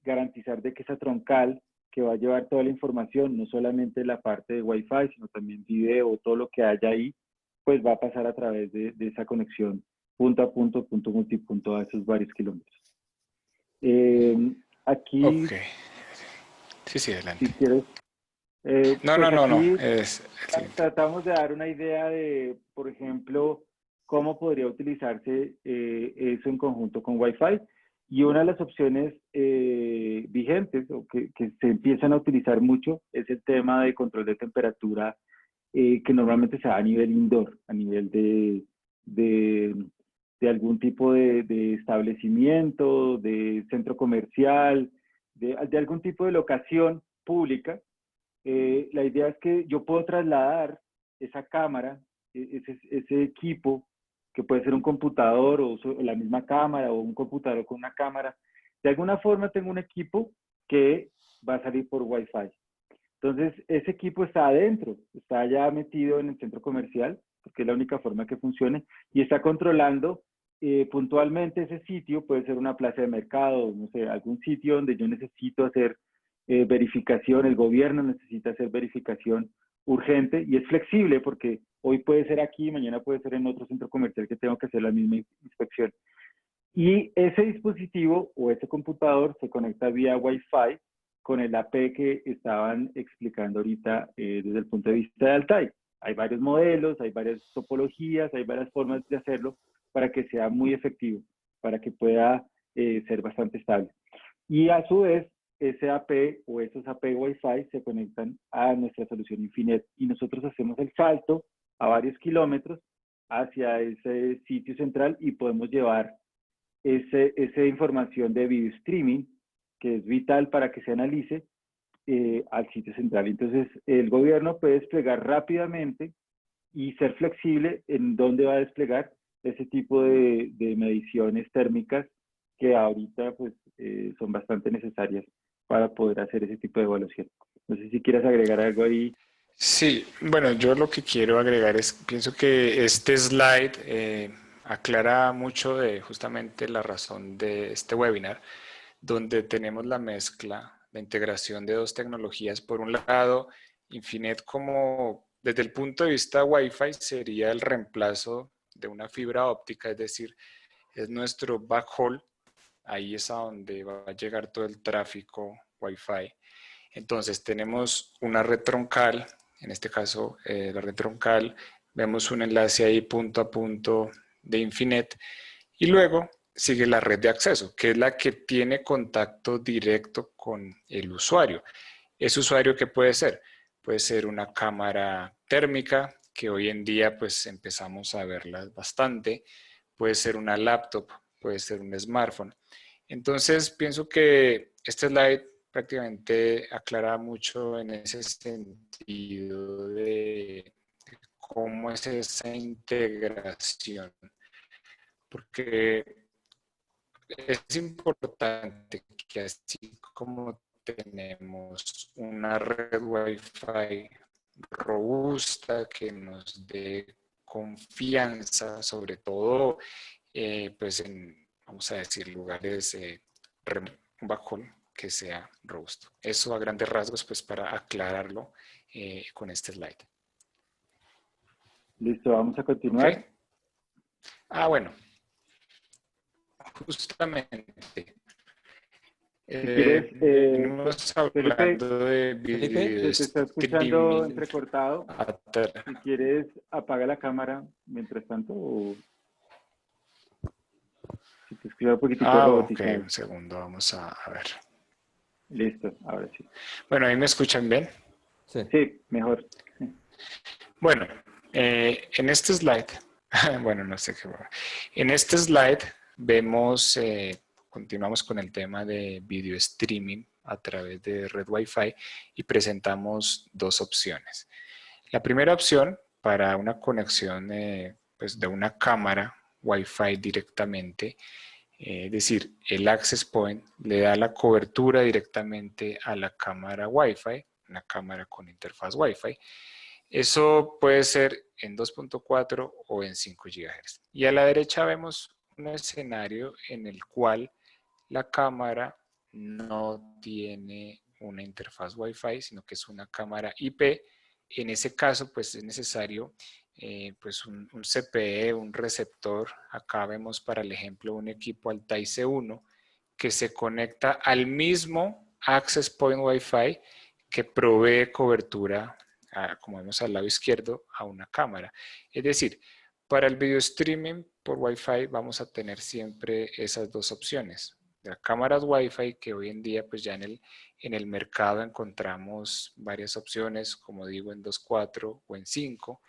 garantizar de que esa troncal que va a llevar toda la información, no solamente la parte de Wi-Fi, sino también video, todo lo que haya ahí, pues va a pasar a través de esa conexión punto a punto, punto multipunto a esos varios kilómetros. Aquí, Ok. Sí, adelante. si quieres, No, pues aquí sí. tratamos de dar una idea de, por ejemplo, cómo podría utilizarse eso en conjunto con Wi-Fi. Y una de las opciones vigentes o que se empiezan a utilizar mucho es el tema de control de temperatura que normalmente se da a nivel indoor, a nivel de algún tipo de establecimiento, de centro comercial, de algún tipo de locación pública. La idea es que yo puedo trasladar esa cámara, ese equipo, que puede ser un computador o la misma cámara o un computador con una cámara. De alguna forma tengo un equipo que va a salir por Wi-Fi. Entonces, ese equipo está adentro, está ya metido en el centro comercial, porque es la única forma que funcione, y está controlando puntualmente ese sitio. Puede ser una plaza de mercado, no sé, algún sitio donde yo necesito hacer verificación, el gobierno necesita hacer verificación urgente y es flexible porque hoy puede ser aquí, mañana puede ser en otro centro comercial que tengo que hacer la misma inspección. Y ese dispositivo o ese computador se conecta vía Wi-Fi con el AP que estaban explicando ahorita desde el punto de vista de Altai. Hay varios modelos, hay varias topologías, hay varias formas de hacerlo para que sea muy efectivo, para que pueda ser bastante estable. Y a su vez, ese AP o esos AP Wi-Fi se conectan a nuestra solución Infinet y nosotros hacemos el salto a varios kilómetros hacia ese sitio central y podemos llevar esa información de video streaming, que es vital para que se analice al sitio central. Entonces, el gobierno puede desplegar rápidamente y ser flexible en dónde va a desplegar ese tipo de mediciones térmicas que ahorita pues, son bastante necesarias para poder hacer ese tipo de evaluación. No sé si quieres agregar algo ahí. Sí, bueno, yo lo que quiero agregar es, pienso que este slide aclara mucho de justamente la razón de este webinar, donde tenemos la mezcla, la integración de dos tecnologías. Por un lado, Infinet como desde el punto de vista Wi-Fi sería el reemplazo de una fibra óptica, es decir, es nuestro backhaul, ahí es a donde va a llegar todo el tráfico Wi-Fi. Entonces tenemos una red troncal, en este caso la red troncal, vemos un enlace ahí punto a punto de Infinet y luego sigue la red de acceso, que es la que tiene contacto directo con el usuario. ¿Ese usuario qué puede ser? puede ser una cámara térmica, que hoy en día pues empezamos a verlas bastante, puede ser una laptop, puede ser un smartphone. Entonces pienso que este slide prácticamente aclara mucho en ese sentido de cómo es esa integración, porque es importante que así como tenemos una red Wi-Fi robusta que nos dé confianza, sobre todo pues en, vamos a decir, lugares un backhaul que sea robusto. Eso a grandes rasgos, pues para aclararlo con este slide. Listo, vamos a continuar. ¿Ok? Ah, bueno, justamente. Si quieres, Venimos Felipe, hablando de Felipe, video se te está escuchando streaming. entrecortado. Si quieres, apaga la cámara mientras tanto o si te escribe un poquitico Ok, robotizado. un segundo, vamos a ver. Listo, ahora sí. Bueno, ¿ahí me escuchan bien? sí. Sí, mejor. Bueno, en este slide, bueno, no sé qué. En este slide vemos, continuamos con el tema de video streaming a través de red Wi-Fi y presentamos dos opciones. La primera opción para una conexión pues de una cámara Wi-Fi directamente, es decir, el access point le da la cobertura directamente a la cámara Wi-Fi, una cámara con interfaz Wi-Fi. Eso puede ser en 2.4 o en 5 GHz. Y a la derecha vemos un escenario en el cual la cámara no tiene una interfaz Wi-Fi, sino que es una cámara IP. En ese caso, pues es necesario pues un CPE, un receptor. Acá vemos para el ejemplo un equipo Altai C1 que se conecta al mismo Access Point Wi-Fi que provee cobertura, como vemos al lado izquierdo, a una cámara. Es decir, para el video streaming por Wi-Fi vamos a tener siempre esas dos opciones. Las cámaras Wi-Fi que hoy en día pues ya en el mercado encontramos varias opciones, como digo, en 2.4 o en 5,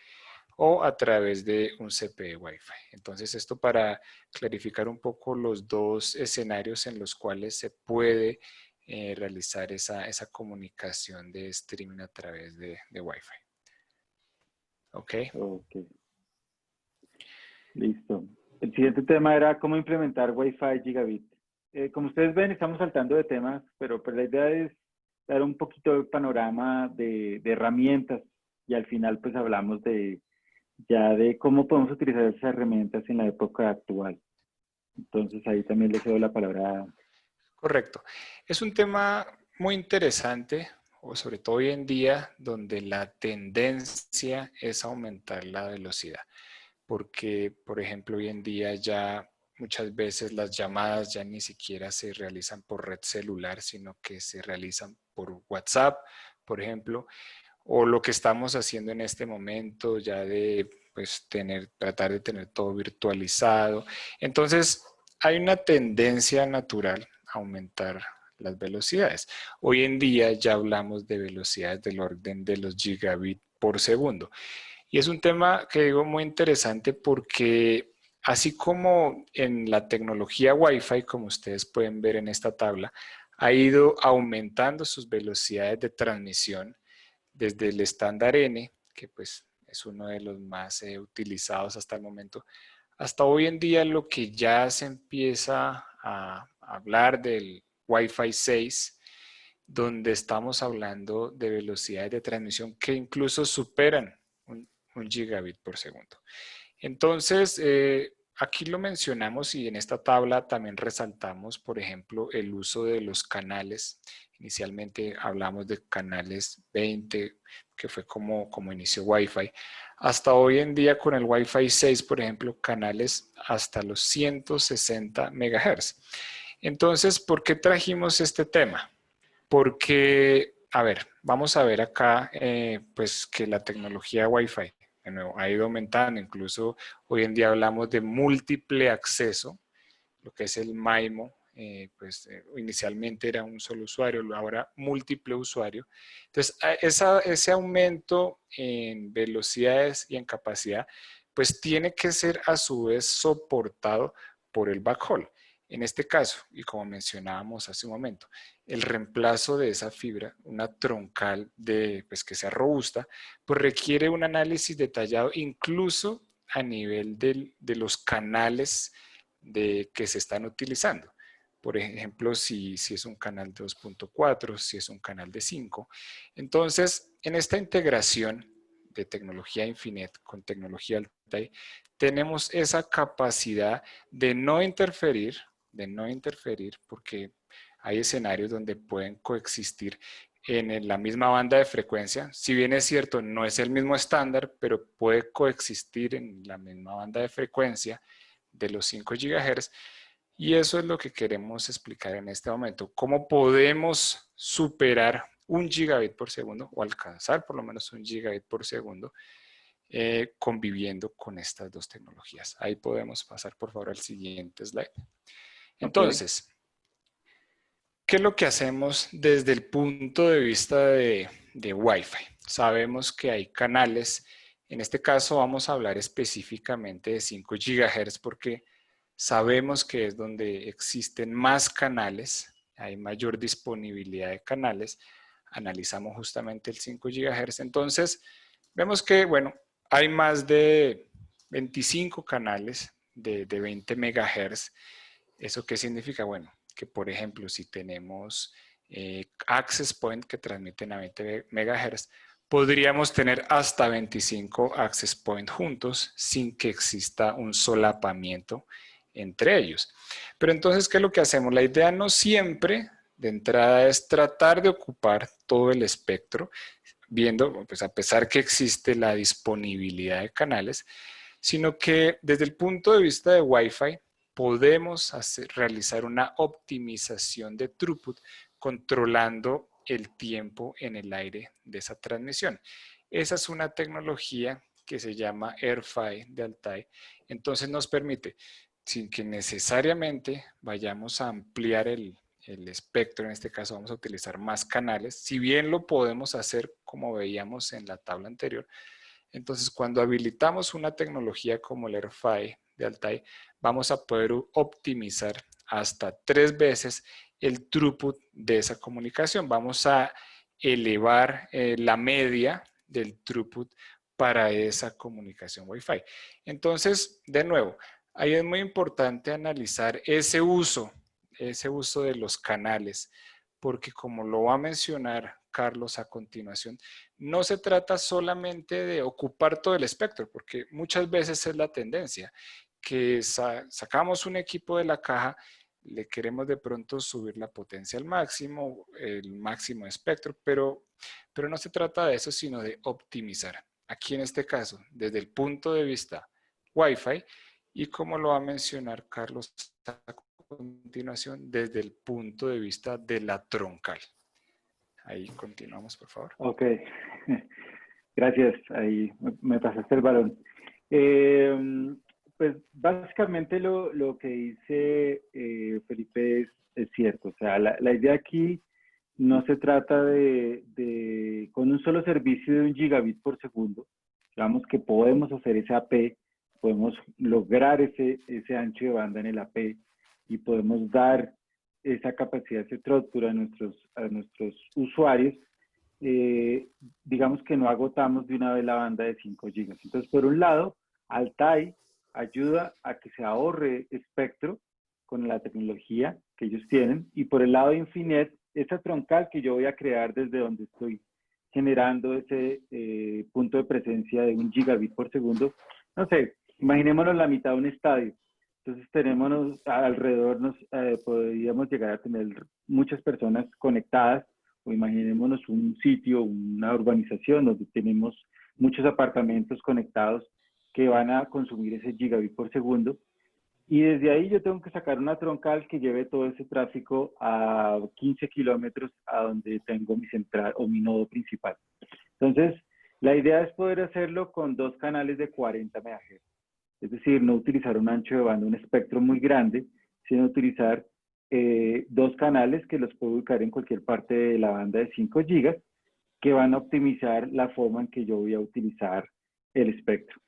o a través de un CPE Wi-Fi. Entonces esto para clarificar un poco los dos escenarios en los cuales se puede realizar esa comunicación de streaming a través de Wi-Fi. ¿Ok? Ok, listo. El siguiente tema era cómo implementar Wi-Fi gigabit. Como ustedes ven, estamos saltando de temas, pero pues la idea es dar un poquito de panorama de herramientas y al final pues hablamos ya de cómo podemos utilizar esas herramientas en la época actual. Entonces ahí también le cedo la palabra. Correcto. Es un tema muy interesante, o sobre todo hoy en día, donde la tendencia es aumentar la velocidad. Porque, por ejemplo, hoy en día ya muchas veces las llamadas ya ni siquiera se realizan por red celular, sino que se realizan por WhatsApp, por ejemplo, o lo que estamos haciendo en este momento ya de pues tratar de tener todo virtualizado. Entonces, hay una tendencia natural a aumentar las velocidades. Hoy en día ya hablamos de velocidades del orden de los gigabits por segundo. Y es un tema que digo muy interesante porque así como en la tecnología Wi-Fi, como ustedes pueden ver en esta tabla, ha ido aumentando sus velocidades de transmisión desde el estándar N, que pues es uno de los más utilizados hasta el momento, hasta hoy en día lo que ya se empieza a hablar del Wi-Fi 6, donde estamos hablando de velocidades de transmisión que incluso superan un gigabit por segundo. Entonces, aquí lo mencionamos y en esta tabla también resaltamos, por ejemplo, el uso de los canales. Inicialmente hablamos de canales 20, que fue como inició Wi-Fi. Hasta hoy en día con el Wi-Fi 6, por ejemplo, canales hasta los 160 MHz. Entonces, ¿por qué trajimos este tema? Porque, a ver, vamos a ver acá, pues que la tecnología Wi-Fi, de nuevo, ha ido aumentando. Incluso hoy en día hablamos de múltiple acceso, lo que es el MIMO, inicialmente era un solo usuario, ahora múltiple usuario. Entonces, ese aumento en velocidades y en capacidad, pues tiene que ser a su vez soportado por el backhaul. En este caso, y como mencionábamos hace un momento, el reemplazo de esa fibra, una troncal pues que sea robusta, pues requiere un análisis detallado incluso a nivel de los canales que se están utilizando. Por ejemplo, si es un canal de 2.4, si es un canal de 5. Entonces, en esta integración de tecnología Infinet con tecnología Altai, tenemos esa capacidad de no interferir, porque hay escenarios donde pueden coexistir en la misma banda de frecuencia. Si bien es cierto, no es el mismo estándar, pero puede coexistir en la misma banda de frecuencia de los 5 GHz. Y eso es lo que queremos explicar en este momento. ¿Cómo podemos superar 1 gigabit por segundo o alcanzar por lo menos 1 gigabit por segundo conviviendo con estas dos tecnologías? Ahí podemos pasar por favor al siguiente slide. Entonces, ¿qué es lo que hacemos desde el punto de vista de Wi-Fi? Sabemos que hay canales, en este caso vamos a hablar específicamente de 5 GHz porque sabemos que es donde existen más canales, hay mayor disponibilidad de canales, analizamos justamente el 5 GHz, entonces vemos que, bueno, hay más de 25 canales de 20 MHz. ¿Eso qué significa? Bueno, que por ejemplo, si tenemos access point que transmiten a 20 MHz, podríamos tener hasta 25 access point juntos sin que exista un solapamiento entre ellos. Pero entonces, ¿qué es lo que hacemos? La idea no siempre de entrada es tratar de ocupar todo el espectro, viendo, pues a pesar que existe la disponibilidad de canales, sino que desde el punto de vista de Wi-Fi podemos realizar una optimización de throughput controlando el tiempo en el aire de esa transmisión. Esa es una tecnología que se llama AirFi de Altai. Entonces nos permite, sin que necesariamente vayamos a ampliar el espectro, en este caso vamos a utilizar más canales, si bien lo podemos hacer como veíamos en la tabla anterior. Entonces, cuando habilitamos una tecnología como el AirFi de Altai, vamos a poder optimizar hasta 3 veces el throughput de esa comunicación. Vamos a elevar la media del throughput para esa comunicación Wi-Fi. Entonces, de nuevo, ahí es muy importante analizar ese uso de los canales, porque como lo va a mencionar Carlos a continuación, no se trata solamente de ocupar todo el espectro, porque muchas veces es la tendencia, que sacamos un equipo de la caja, le queremos de pronto subir la potencia al máximo, el máximo espectro, pero no se trata de eso, sino de optimizar. Aquí en este caso, desde el punto de vista Wi-Fi, y como lo va a mencionar Carlos a continuación, desde el punto de vista de la troncal. Ahí continuamos, por favor. Ok, gracias. Ahí me pasaste el balón. Pues básicamente lo que dice Felipe es cierto. O sea, la idea aquí no se trata con un solo servicio de 1 gigabit por segundo, digamos que podemos hacer ese AP, podemos lograr ese ancho de banda en el AP y podemos dar esa capacidad, ese throughput a nuestros usuarios. Digamos que no agotamos de una vez la banda de 5 gigas. Entonces, por un lado, Altai ayuda a que se ahorre espectro con la tecnología que ellos tienen, y por el lado de Infinet, esa troncal que yo voy a crear desde donde estoy generando ese punto de presencia de 1 gigabit por segundo, no sé, imaginémonos la mitad de un estadio. Entonces tenemos alrededor, podríamos llegar a tener muchas personas conectadas, o imaginémonos un sitio, una urbanización donde tenemos muchos apartamentos conectados que van a consumir ese gigabit por segundo. Y desde ahí yo tengo que sacar una troncal que lleve todo ese tráfico a 15 kilómetros a donde tengo mi central o mi nodo principal. Entonces, la idea es poder hacerlo con 2 canales de 40 MHz. Es decir, no utilizar un ancho de banda, un espectro muy grande, sino utilizar dos canales que los puedo ubicar en cualquier parte de la banda de 5 gigas, que van a optimizar la forma en que yo voy a utilizar el espectro.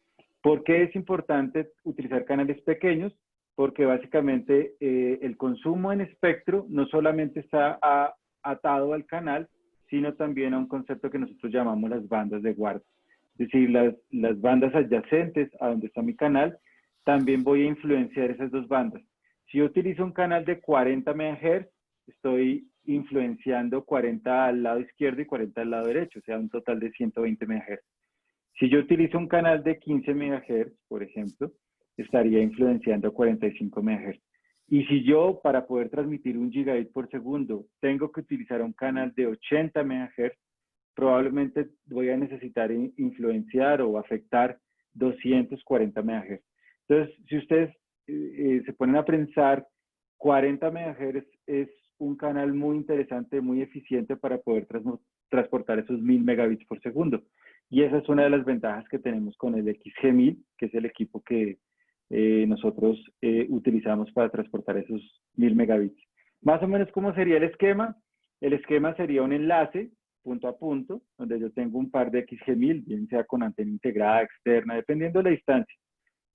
¿Por qué es importante utilizar canales pequeños? Porque básicamente el consumo en espectro no solamente está atado al canal, sino también a un concepto que nosotros llamamos las bandas de guarda. Es decir, las bandas adyacentes a donde está mi canal, también voy a influenciar esas dos bandas. Si yo utilizo un canal de 40 MHz, estoy influenciando 40 al lado izquierdo y 40 al lado derecho, o sea, un total de 120 MHz. Si yo utilizo un canal de 15 MHz, por ejemplo, estaría influenciando 45 MHz. Y si yo, para poder transmitir 1 gigabit por segundo, tengo que utilizar un canal de 80 MHz, probablemente voy a necesitar influenciar o afectar 240 MHz. Entonces, si ustedes se ponen a pensar, 40 MHz es un canal muy interesante, muy eficiente para poder transportar esos 1000 megabits por segundo. Y esa es una de las ventajas que tenemos con el XG1000, que es el equipo que nosotros utilizamos para transportar esos 1000 megabits. Más o menos, ¿cómo sería el esquema? El esquema sería un enlace punto a punto, donde yo tengo un par de XG1000, bien sea con antena integrada, externa, dependiendo de la distancia.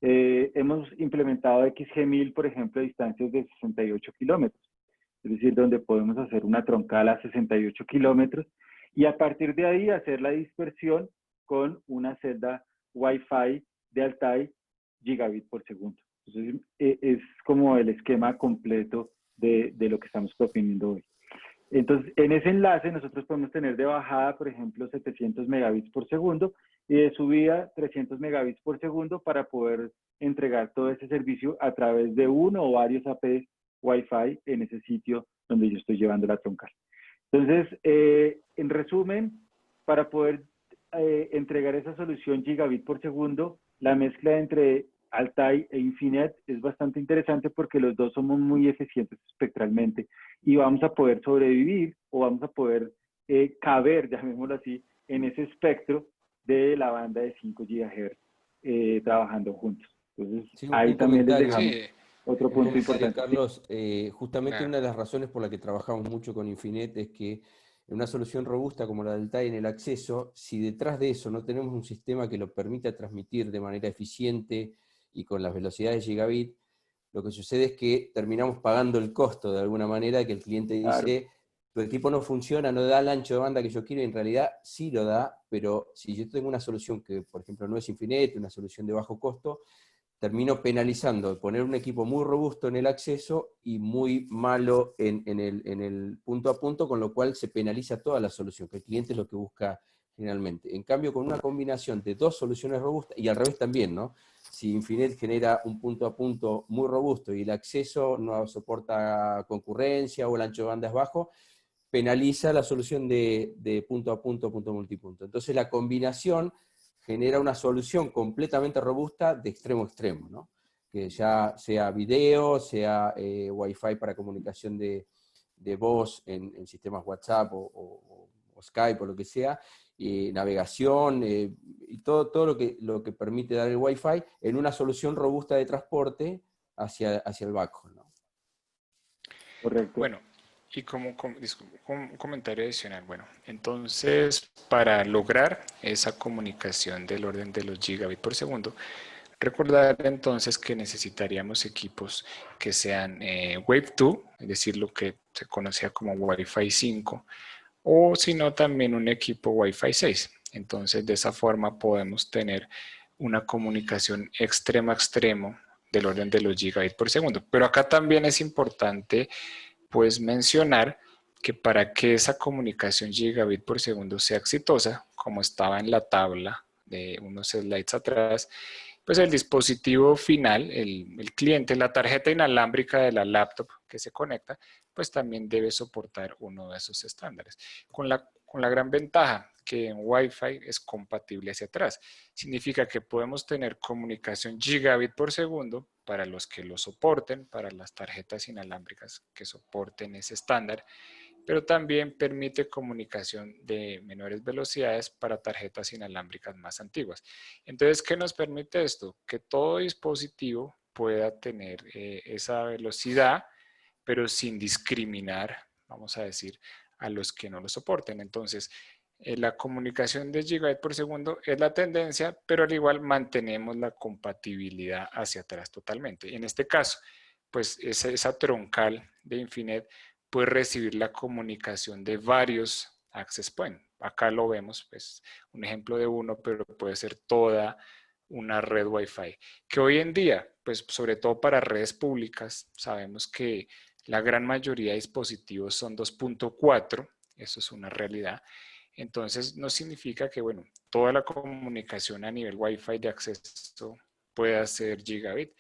Hemos implementado XG1000, por ejemplo, a distancias de 68 kilómetros, es decir, donde podemos hacer una troncal a 68 kilómetros y a partir de ahí hacer la dispersión con una celda Wi-Fi de Altai gigabit por segundo. Entonces, es como el esquema completo de lo que estamos proponiendo hoy. Entonces, en ese enlace nosotros podemos tener de bajada, por ejemplo, 700 megabits por segundo y de subida 300 megabits por segundo para poder entregar todo ese servicio a través de uno o varios APs Wi-Fi en ese sitio donde yo estoy llevando la troncal. Entonces, en resumen, para poder entregar esa solución gigabit por segundo, la mezcla entre Altai e Infinet es bastante interesante porque los dos somos muy eficientes espectralmente y vamos a poder sobrevivir o vamos a poder caber, llamémoslo así, en ese espectro de la banda de 5 GHz trabajando juntos. Entonces, Sí, ahí un también les comentario. dejamos Sí, otro Un punto comentario, importante. Carlos. Justamente claro. una de las razones por la que trabajamos mucho con Infinet es que en una solución robusta como la del TAI en el acceso, si detrás de eso no tenemos un sistema que lo permita transmitir de manera eficiente y con las velocidades de gigabit, lo que sucede es que terminamos pagando el costo de alguna manera, que el cliente Claro. dice, tu equipo no funciona, no da el ancho de banda que yo quiero, y en realidad sí lo da, pero si yo tengo una solución que, por ejemplo, no es Infinet, una solución de bajo costo, termino penalizando poner un equipo muy robusto en el acceso y muy malo en el punto a punto, con lo cual se penaliza toda la solución, que el cliente es lo que busca generalmente. En cambio, con una combinación de dos soluciones robustas, y al revés también, ¿no? Si Infinet genera un punto a punto muy robusto y el acceso no soporta concurrencia o el ancho de banda es bajo, penaliza la solución de punto a punto multipunto. Entonces la combinación genera una solución completamente robusta de extremo a extremo, ¿no? Que ya sea video, sea Wi-Fi para comunicación de voz en sistemas WhatsApp o Skype o lo que sea, navegación y todo lo que permite dar el Wi-Fi en una solución robusta de transporte hacia el backhaul, ¿no? Correcto. Bueno, y un comentario adicional. Bueno, entonces, para lograr esa comunicación del orden de los gigabits por segundo, recordar entonces que necesitaríamos equipos que sean Wave 2, es decir, lo que se conocía como Wi-Fi 5, o si no, también un equipo Wi-Fi 6. Entonces, de esa forma podemos tener una comunicación extremo a extremo del orden de los gigabits por segundo. Pero acá también es importante pues mencionar que para que esa comunicación gigabit por segundo sea exitosa, como estaba en la tabla de unos slides atrás, pues el dispositivo final, el cliente, la tarjeta inalámbrica de la laptop que se conecta, pues también debe soportar uno de esos estándares. Con la gran ventaja que en Wi-Fi es compatible hacia atrás. Significa que podemos tener comunicación gigabit por segundo para los que lo soporten, para las tarjetas inalámbricas que soporten ese estándar, pero también permite comunicación de menores velocidades para tarjetas inalámbricas más antiguas. Entonces, ¿qué nos permite esto? Que todo dispositivo pueda tener esa velocidad, pero sin discriminar, vamos a decir, a los que no lo soporten. Entonces, la comunicación de gigabyte por segundo es la tendencia, pero al igual mantenemos la compatibilidad hacia atrás totalmente. En este caso, pues esa troncal de Infinet puede recibir la comunicación de varios access point. Acá lo vemos, pues un ejemplo de uno, pero puede ser toda una red Wi-Fi. Que hoy en día, pues sobre todo para redes públicas, sabemos que la gran mayoría de dispositivos son 2.4, eso es una realidad. Entonces, no significa que, bueno, toda la comunicación a nivel Wi-Fi de acceso pueda ser gigabit,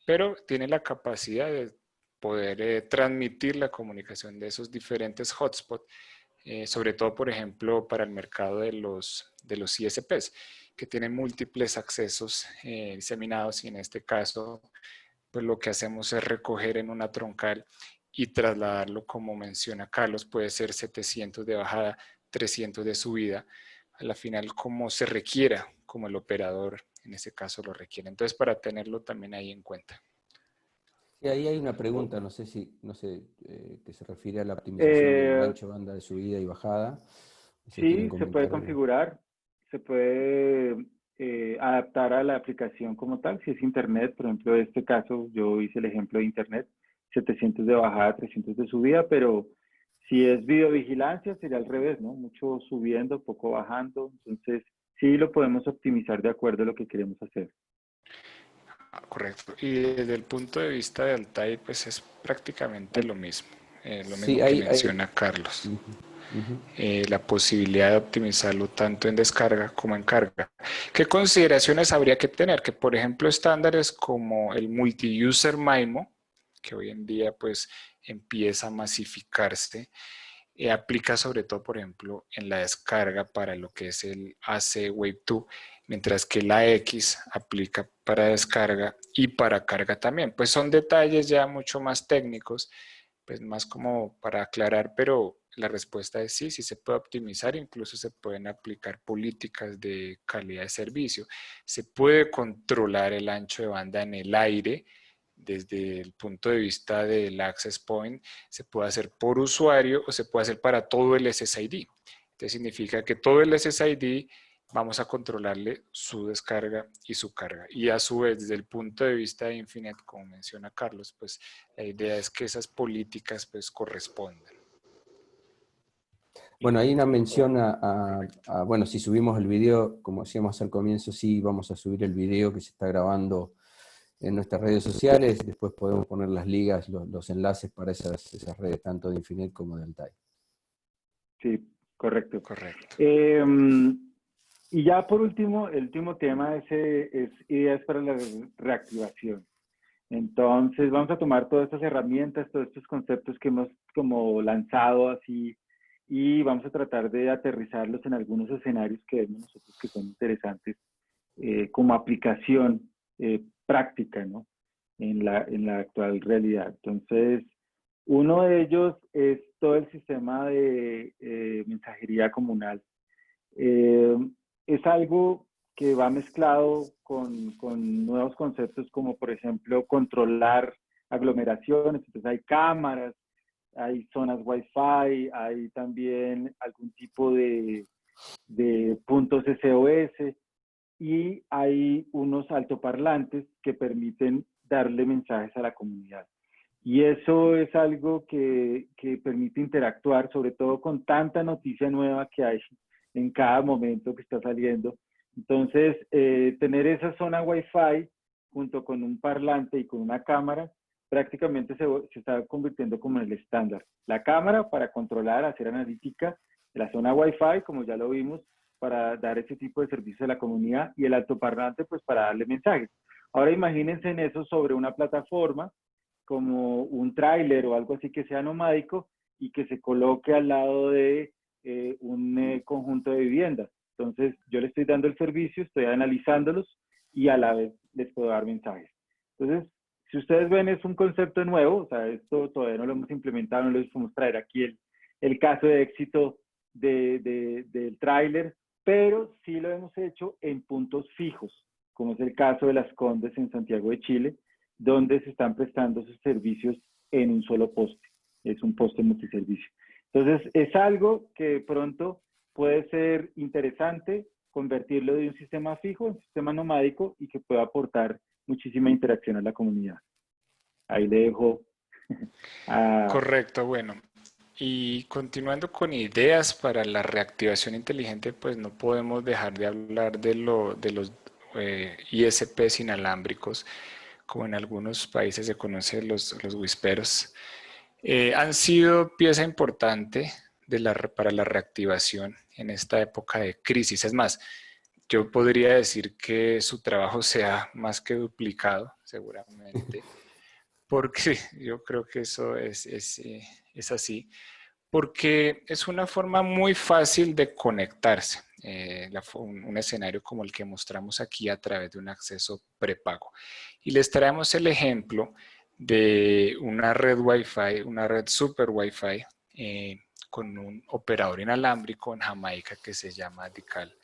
pero tiene la capacidad de poder transmitir la comunicación de esos diferentes hotspots, sobre todo, por ejemplo, para el mercado de los ISPs, que tienen múltiples accesos diseminados y en este caso, pues lo que hacemos es recoger en una troncal y trasladarlo, como menciona Carlos, puede ser 700 de bajada, 300 de subida, a la final como se requiera, como el operador en ese caso lo requiere. Entonces, para tenerlo también ahí en cuenta. Y ahí hay una pregunta, no sé que se refiere a la optimización del ancho de banda de subida y bajada. Si quieren Sí, se puede comentar algo. configurar, se puede adaptar a la aplicación como tal. Si es internet, por ejemplo, en este caso yo hice el ejemplo de internet, 700 de bajada, 300 de subida, pero si es videovigilancia sería al revés, ¿no? Mucho subiendo, poco bajando. Entonces, sí lo podemos optimizar de acuerdo a lo que queremos hacer. Correcto. Y desde el punto de vista de Altai, pues es prácticamente lo mismo Sí, que menciona Carlos. La posibilidad de optimizarlo tanto en descarga como en carga. ¿Qué consideraciones habría que tener? Que, por ejemplo, estándares como el multi-user MIMO, que hoy en día pues empieza a masificarse, aplica sobre todo, por ejemplo, en la descarga para lo que es el AC Wave 2, mientras que la X aplica para descarga y para carga también. Pues son detalles ya mucho más técnicos, pues más como para aclarar, pero la respuesta es sí, sí se puede optimizar, incluso se pueden aplicar políticas de calidad de servicio. Se puede controlar el ancho de banda en el aire desde el punto de vista del access point, se puede hacer por usuario o se puede hacer para todo el SSID. Entonces significa que todo el SSID vamos a controlarle su descarga y su carga. Y a su vez, desde el punto de vista de Infinet, como menciona Carlos, pues la idea es que esas políticas pues correspondan. Bueno, hay una mención bueno, si subimos el video, como decíamos al comienzo, sí vamos a subir el video que se está grabando en nuestras redes sociales, después podemos poner las ligas, los enlaces para esas redes, tanto de Infinet como de Altai. Sí, correcto. Correcto. Y ya por último, el último tema es ideas para la reactivación. Entonces vamos a tomar todas estas herramientas, todos estos conceptos que hemos como lanzado así y vamos a tratar de aterrizarlos en algunos escenarios que vemos nosotros que son interesantes como aplicación práctica, ¿no? En la actual realidad. Entonces, uno de ellos es todo el sistema de mensajería comunal. Es algo que va mezclado con nuevos conceptos como, por ejemplo, controlar aglomeraciones. Entonces, hay cámaras, hay zonas Wi-Fi, hay también algún tipo de puntos SOS y hay unos altoparlantes que permiten darle mensajes a la comunidad. Y eso es algo que permite interactuar, sobre todo con tanta noticia nueva que hay en cada momento que está saliendo. Entonces, tener esa zona Wi-Fi junto con un parlante y con una cámara, prácticamente se está convirtiendo como en el estándar. La cámara para controlar, hacer analítica, la zona Wi-Fi, como ya lo vimos, para dar ese tipo de servicios a la comunidad y el altoparlante pues para darle mensajes. Ahora imagínense en eso sobre una plataforma como un tráiler o algo así que sea nomádico y que se coloque al lado de un conjunto de viviendas. Entonces yo le estoy dando el servicio, estoy analizándolos y a la vez les puedo dar mensajes. Entonces, si ustedes ven, es un concepto nuevo, o sea, esto todavía no lo hemos implementado, no les podemos traer aquí el caso de éxito del tráiler, pero sí lo hemos hecho en puntos fijos, como es el caso de Las Condes en Santiago de Chile, donde se están prestando sus servicios en un solo poste. Es un poste multiservicio. Entonces, es algo que de pronto puede ser interesante convertirlo de un sistema fijo a un sistema nomádico y que pueda aportar muchísima interacción a la comunidad. Ahí le dejo a... Correcto, bueno. Y continuando con ideas para la reactivación inteligente, pues no podemos dejar de hablar de los ISPs inalámbricos, como en algunos países se conocen los whisperos. Han sido pieza importante para la reactivación en esta época de crisis. Es más, yo podría decir que su trabajo se ha más que duplicado, seguramente, porque yo creo que eso es así, porque es una forma muy fácil de conectarse, un escenario como el que mostramos aquí a través de un acceso prepago. Y les traemos el ejemplo de una red Wi-Fi, una red super Wi-Fi, con un operador inalámbrico en Jamaica que se llama Dical.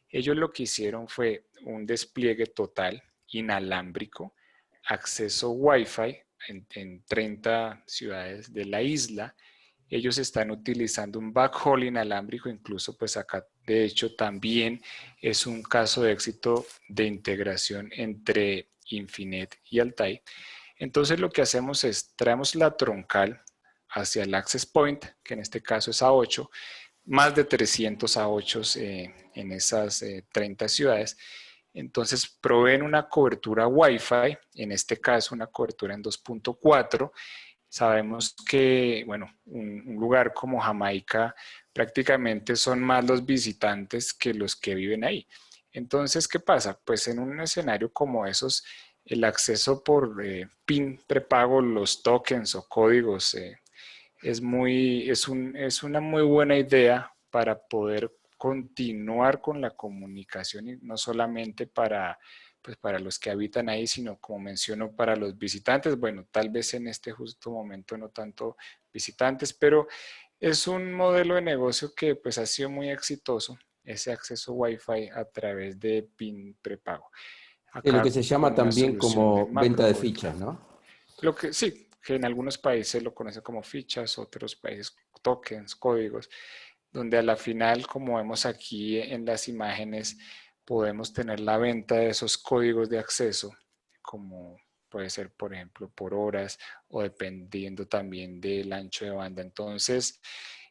Ellos lo que hicieron fue un despliegue total inalámbrico, acceso Wi-Fi en 30 ciudades de la isla. Ellos están utilizando un backhaul inalámbrico, incluso pues acá de hecho también es un caso de éxito de integración entre Infinet y Altai. Entonces lo que hacemos es traemos la troncal hacia el access point, que en este caso es A8, más de 300 A8 en esas 30 ciudades. Entonces proveen una cobertura Wi-Fi, en este caso una cobertura en 2.4. Sabemos que, bueno, un lugar como Jamaica prácticamente son más los visitantes que los que viven ahí. Entonces, ¿qué pasa? Pues en un escenario como esos, el acceso por PIN prepago, los tokens o códigos, es una muy buena idea para poder continuar con la comunicación y no solamente para, pues para los que habitan ahí, sino como menciono para los visitantes. Bueno, tal vez en este justo momento no tanto visitantes, pero es un modelo de negocio que pues ha sido muy exitoso, ese acceso Wi-Fi a través de PIN prepago. Es lo que Acá se llama con una también solución de como venta macro de cobertura. fichas, ¿no? Lo que sí, que en algunos países lo conocen como fichas, otros países tokens, códigos, donde a la final, como vemos aquí en las imágenes, podemos tener la venta de esos códigos de acceso, como puede ser, por ejemplo, por horas o dependiendo también del ancho de banda. Entonces,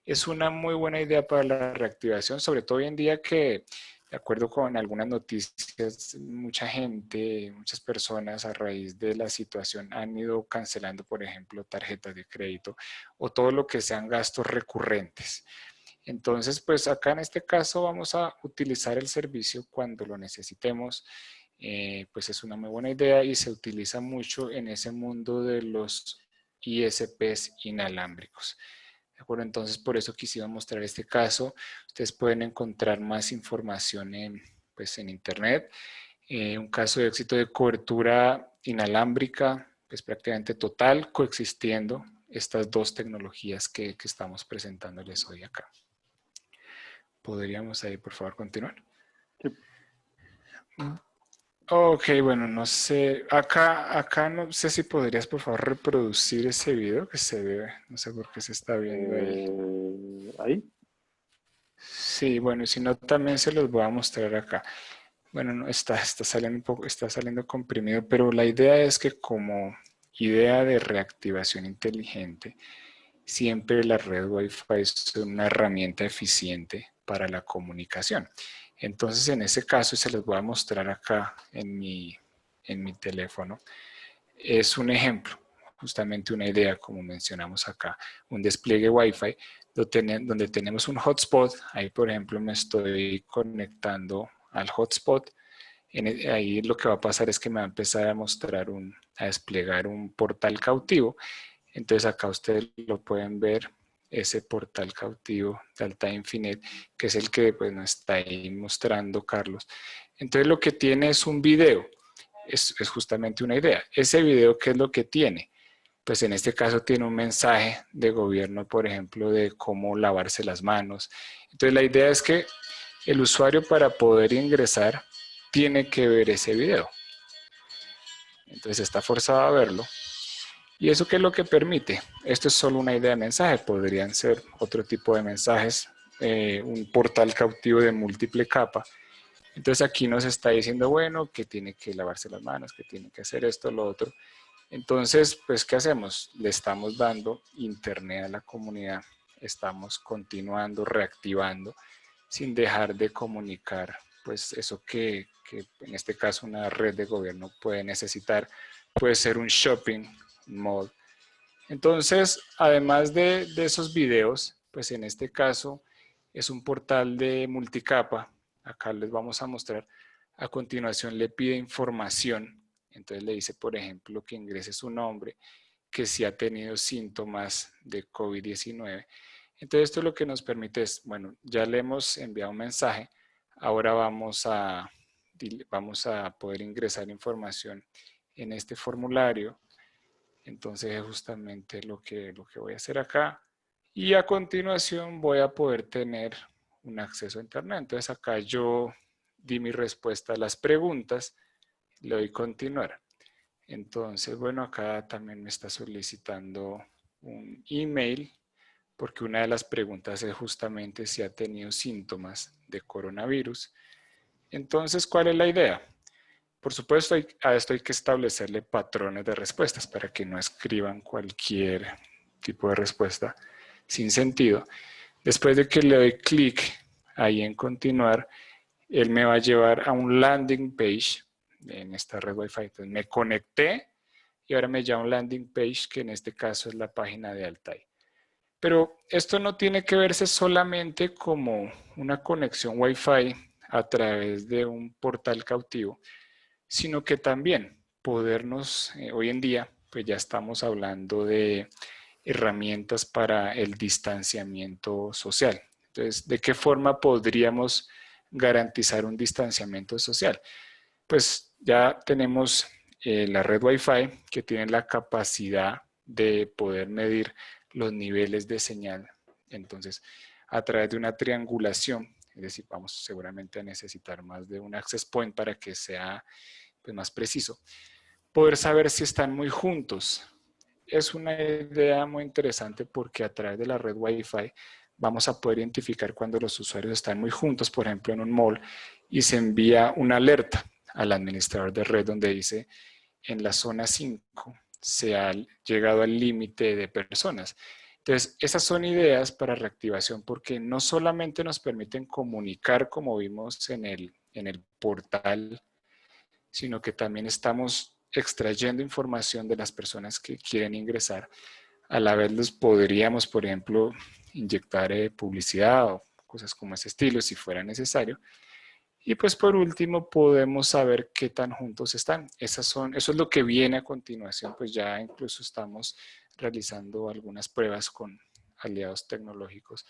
es una muy buena idea para la reactivación, sobre todo hoy en día que, de acuerdo con algunas noticias, mucha gente, muchas personas a raíz de la situación han ido cancelando, por ejemplo, tarjetas de crédito o todo lo que sean gastos recurrentes. Entonces, pues acá en este caso vamos a utilizar el servicio cuando lo necesitemos. Pues es una muy buena idea y se utiliza mucho en ese mundo de los ISPs inalámbricos. ¿De acuerdo? Entonces, por eso quisiera mostrar este caso. Ustedes pueden encontrar más información pues en internet. Un caso de éxito de cobertura inalámbrica, pues prácticamente total, coexistiendo estas dos tecnologías que estamos presentándoles hoy acá. ¿Podríamos ahí, por favor, continuar? Sí. Ok, bueno, no sé, acá no sé si podrías, por favor, reproducir ese video que se ve, no sé por qué se está viendo ahí. Ahí. Sí, bueno, y si no, también se los voy a mostrar acá. Bueno, no, está saliendo un poco, está saliendo comprimido, pero la idea es que como idea de reactivación inteligente, siempre la red Wi-Fi es una herramienta eficiente para la comunicación. Entonces, en ese caso, se los voy a mostrar acá en mi teléfono. Es un ejemplo, justamente una idea, como mencionamos acá, un despliegue Wi-Fi donde tenemos un hotspot. Ahí, por ejemplo, me estoy conectando al hotspot. Ahí lo que va a pasar es que me va a empezar a mostrar a desplegar un portal cautivo. Entonces acá ustedes lo pueden ver, ese portal cautivo de Alta Infinet, que es el que pues, nos está ahí mostrando Carlos. Entonces lo que tiene es un video, es justamente una idea. Ese video, ¿qué es lo que tiene? Pues en este caso tiene un mensaje de gobierno, por ejemplo, de cómo lavarse las manos. Entonces la idea es que el usuario para poder ingresar tiene que ver ese video. Entonces está forzado a verlo. ¿Y eso qué es lo que permite? Esto es solo una idea de mensaje, podrían ser otro tipo de mensajes, un portal cautivo de múltiple capa. Entonces aquí nos está diciendo, bueno, que tiene que lavarse las manos, que tiene que hacer esto, lo otro. Entonces, pues, ¿qué hacemos? Le estamos dando internet a la comunidad, estamos continuando, reactivando, sin dejar de comunicar, pues, eso que en este caso una red de gobierno puede necesitar. Puede ser un shopping mall. Entonces, además de esos videos, pues en este caso es un portal de multicapa. Acá les vamos a mostrar. A continuación le pide información. Entonces le dice, por ejemplo, que ingrese su nombre, que si ha tenido síntomas de COVID-19. Entonces esto lo que nos permite es, bueno, ya le hemos enviado un mensaje. Ahora vamos a poder ingresar información en este formulario. Entonces es justamente lo que voy a hacer acá. Y a continuación voy a poder tener un acceso a internet. Entonces acá yo di mi respuesta a las preguntas, le doy continuar. Entonces, bueno, acá también me está solicitando un email, porque una de las preguntas es justamente si ha tenido síntomas de coronavirus. Entonces, ¿cuál es la idea? Por supuesto, a esto hay que establecerle patrones de respuestas para que no escriban cualquier tipo de respuesta sin sentido. Después de que le doy clic ahí en continuar, él me va a llevar a un landing page en esta red Wi-Fi. Entonces me conecté y ahora me lleva a un landing page que en este caso es la página de Altai. Pero esto no tiene que verse solamente como una conexión Wi-Fi a través de un portal cautivo, sino que también podernos, hoy en día, pues ya estamos hablando de herramientas para el distanciamiento social. Entonces, ¿de qué forma podríamos garantizar un distanciamiento social? Pues ya tenemos la red Wi-Fi que tiene la capacidad de poder medir los niveles de señal. Entonces, a través de una triangulación, es decir, vamos seguramente a necesitar más de un access point para que sea pues, más preciso, poder saber si están muy juntos. Es una idea muy interesante porque a través de la red Wi-Fi vamos a poder identificar cuando los usuarios están muy juntos, por ejemplo en un mall, y se envía una alerta al administrador de red donde dice en la zona 5 se ha llegado al límite de personas. Entonces, esas son ideas para reactivación porque no solamente nos permiten comunicar como vimos en el portal, sino que también estamos extrayendo información de las personas que quieren ingresar. A la vez les podríamos, por ejemplo, inyectar publicidad o cosas como ese estilo si fuera necesario. Y pues por último podemos saber qué tan juntos están. Eso es lo que viene a continuación, pues ya incluso estamos realizando algunas pruebas con aliados tecnológicos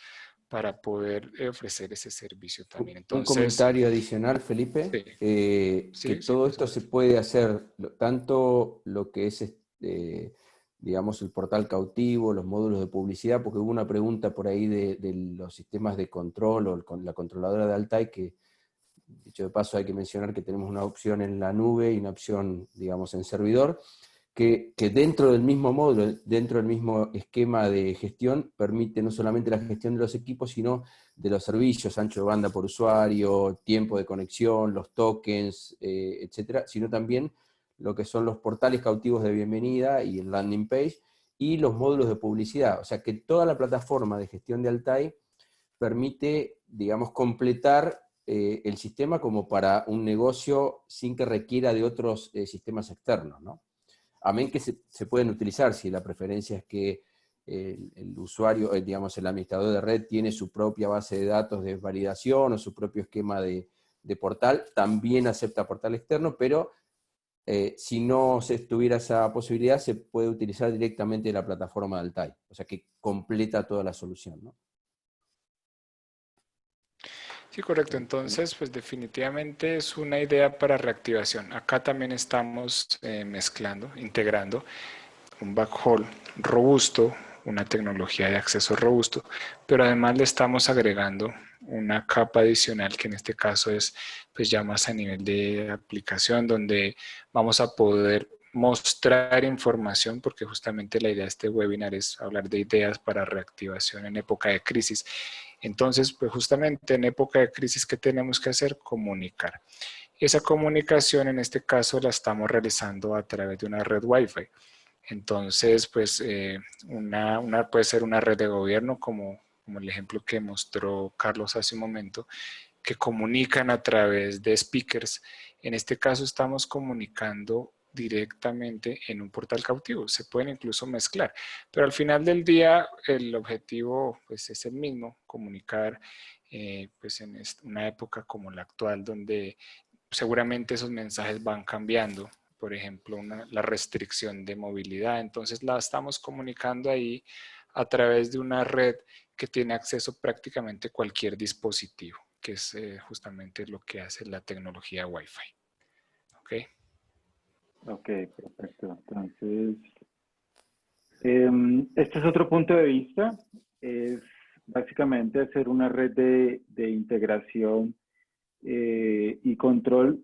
para poder ofrecer ese servicio también. Entonces, un comentario adicional, Felipe, sí, que todo esto se puede hacer, tanto lo que es, digamos, el portal cautivo, los módulos de publicidad, porque hubo una pregunta por ahí de los sistemas de control o la controladora de Altai, que dicho de paso hay que mencionar que tenemos una opción en la nube y una opción, digamos, en servidor, que dentro del mismo módulo, dentro del mismo esquema de gestión, permite no solamente la gestión de los equipos, sino de los servicios, ancho de banda por usuario, tiempo de conexión, los tokens, etcétera, sino también lo que son los portales cautivos de bienvenida y el landing page, y los módulos de publicidad. O sea que toda la plataforma de gestión de Altai permite, digamos, completar el sistema como para un negocio sin que requiera de otros sistemas externos, ¿no? Amén que se pueden utilizar si la preferencia es que el usuario, digamos, el administrador de red tiene su propia base de datos de validación o su propio esquema de portal, también acepta portal externo, pero si no se tuviera esa posibilidad, se puede utilizar directamente la plataforma de Altai, o sea que completa toda la solución, ¿no? Sí, correcto. Entonces, pues definitivamente es una idea para reactivación. Acá también estamos mezclando, integrando un backhaul robusto, una tecnología de acceso robusto, pero además le estamos agregando una capa adicional que en este caso es pues ya más a nivel de aplicación, donde vamos a poder mostrar información, porque justamente la idea de este webinar es hablar de ideas para reactivación en época de crisis. Entonces, pues justamente en época de crisis, ¿qué tenemos que hacer? Comunicar. Esa comunicación en este caso la estamos realizando a través de una red Wi-Fi. Entonces, pues puede ser una red de gobierno como el ejemplo que mostró Carlos hace un momento, que comunican a través de speakers. En este caso estamos comunicando directamente en un portal cautivo. Se pueden incluso mezclar, pero al final del día el objetivo pues, es el mismo, comunicar pues, en una época como la actual donde seguramente esos mensajes van cambiando. Por ejemplo, la restricción de movilidad. Entonces la estamos comunicando ahí a través de una red que tiene acceso prácticamente a cualquier dispositivo, que es justamente lo que hace la tecnología Wi-Fi. ¿Ok? Ok, perfecto. Entonces, este es otro punto de vista. Es básicamente hacer una red de integración y control.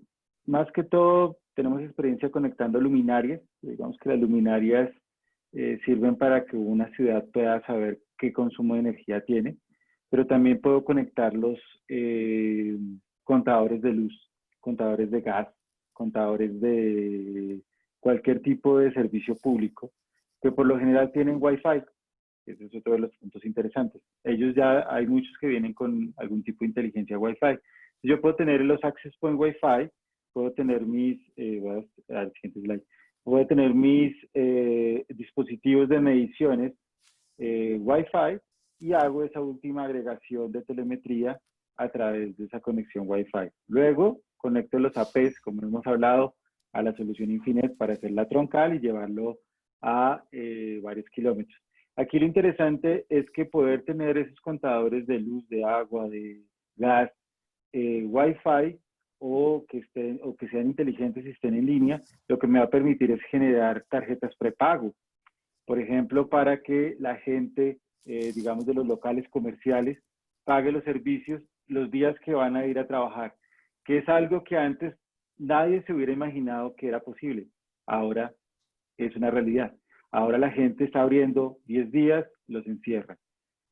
Más que todo, tenemos experiencia conectando luminarias. Digamos que las luminarias sirven para que una ciudad pueda saber qué consumo de energía tiene, pero también puedo conectar los contadores de luz, contadores de gas, contadores de cualquier tipo de servicio público, que por lo general tienen Wi-Fi. Ese es otro de los puntos interesantes. Ellos ya, hay muchos que vienen con algún tipo de inteligencia Wi-Fi. Yo puedo tener los access point Wi-Fi, puedo tener mis, voy a dar el siguiente slide, voy a tener mis dispositivos de mediciones Wi-Fi y hago esa última agregación de telemetría a través de esa conexión Wi-Fi. Luego conecto los APs, como hemos hablado, a la solución Infinet para hacer la troncal y llevarlo a varios kilómetros. Aquí lo interesante es que poder tener esos contadores de luz, de agua, de gas, Wi-Fi o que sean inteligentes y estén en línea, lo que me va a permitir es generar tarjetas prepago. Por ejemplo, para que la gente, digamos, de los locales comerciales, pague los servicios los días que van a ir a trabajar, que es algo que antes nadie se hubiera imaginado que era posible. Ahora es una realidad. Ahora la gente está abriendo 10 días, los encierra.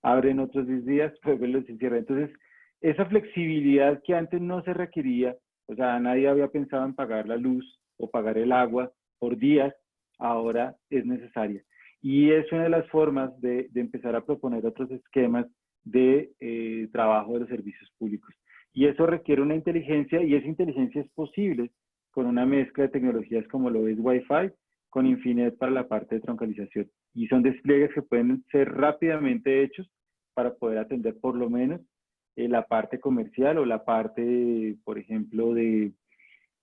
Abren otros 10 días, pues los encierra. Entonces, esa flexibilidad que antes no se requería, o sea, nadie había pensado en pagar la luz o pagar el agua por días, ahora es necesaria. Y es una de las formas de empezar a proponer otros esquemas de trabajo de los servicios públicos. Y eso requiere una inteligencia, y esa inteligencia es posible con una mezcla de tecnologías como lo es Wi-Fi, con Infinet para la parte de troncalización. Y son despliegues que pueden ser rápidamente hechos para poder atender por lo menos la parte comercial o la parte, por ejemplo, de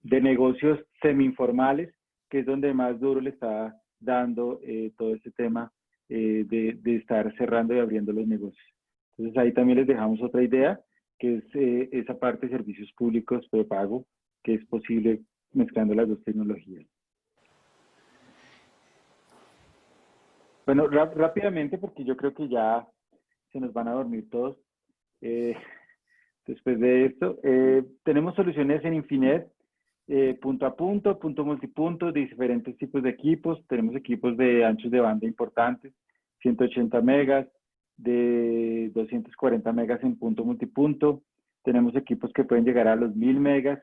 negocios semi-informales, que es donde más duro le está dando todo este tema de estar cerrando y abriendo los negocios. Entonces ahí también les dejamos otra idea, que es esa parte de servicios públicos prepago, que es posible mezclando las dos tecnologías. Bueno, rápidamente, porque yo creo que ya se nos van a dormir todos. Después de esto, tenemos soluciones en Infinet, punto a punto, punto multipunto, de diferentes tipos de equipos. Tenemos equipos de anchos de banda importantes, 180 megas, de 240 megas en punto multipunto. Tenemos equipos que pueden llegar a los 1000 megas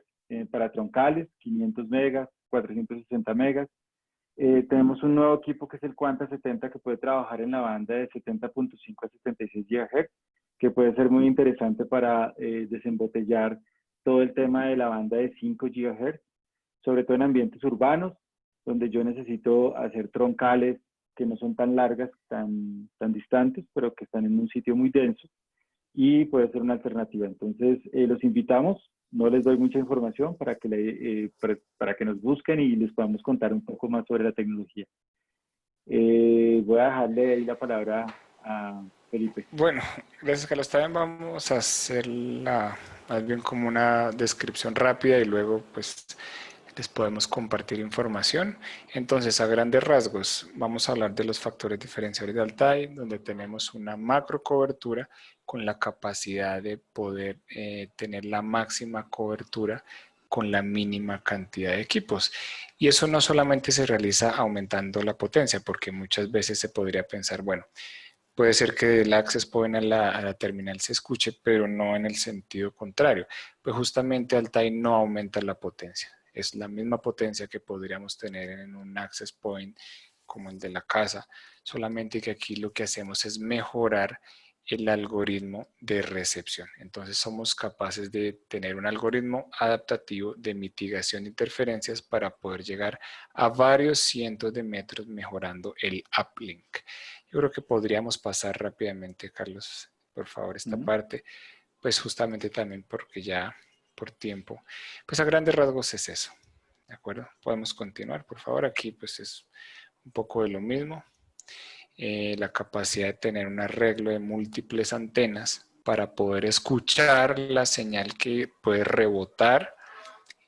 para troncales, 500 megas, 460 megas. Tenemos un nuevo equipo que es el Quanta 70 que puede trabajar en la banda de 70.5 a 76 GHz, que puede ser muy interesante para desembotellar todo el tema de la banda de 5 GHz, sobre todo en ambientes urbanos, donde yo necesito hacer troncales que no son tan largas, tan distantes, pero que están en un sitio muy denso, y puede ser una alternativa. Entonces, los invitamos. No les doy mucha información para que nos busquen y les podamos contar un poco más sobre la tecnología. Voy a dejarle ahí la palabra a Felipe. Bueno, gracias Carlos. También vamos a hacer más bien como una descripción rápida y luego pues les podemos compartir información. Entonces, a grandes rasgos, vamos a hablar de los factores diferenciales de Altai, donde tenemos una macro cobertura con la capacidad de poder tener la máxima cobertura con la mínima cantidad de equipos. Y eso no solamente se realiza aumentando la potencia, porque muchas veces se podría pensar, bueno, puede ser que el access point a la terminal se escuche, pero no en el sentido contrario. Pues justamente Altai no aumenta la potencia. Es la misma potencia que podríamos tener en un access point como el de la casa, solamente que aquí lo que hacemos es mejorar el algoritmo de recepción. Entonces somos capaces de tener un algoritmo adaptativo de mitigación de interferencias para poder llegar a varios cientos de metros mejorando el uplink. Yo creo que podríamos pasar rápidamente, Carlos, por favor, esta parte, pues justamente también porque ya por tiempo, pues a grandes rasgos es eso, ¿de acuerdo? Podemos continuar, por favor, aquí pues es un poco de lo mismo. La capacidad de tener un arreglo de múltiples antenas para poder escuchar la señal que puede rebotar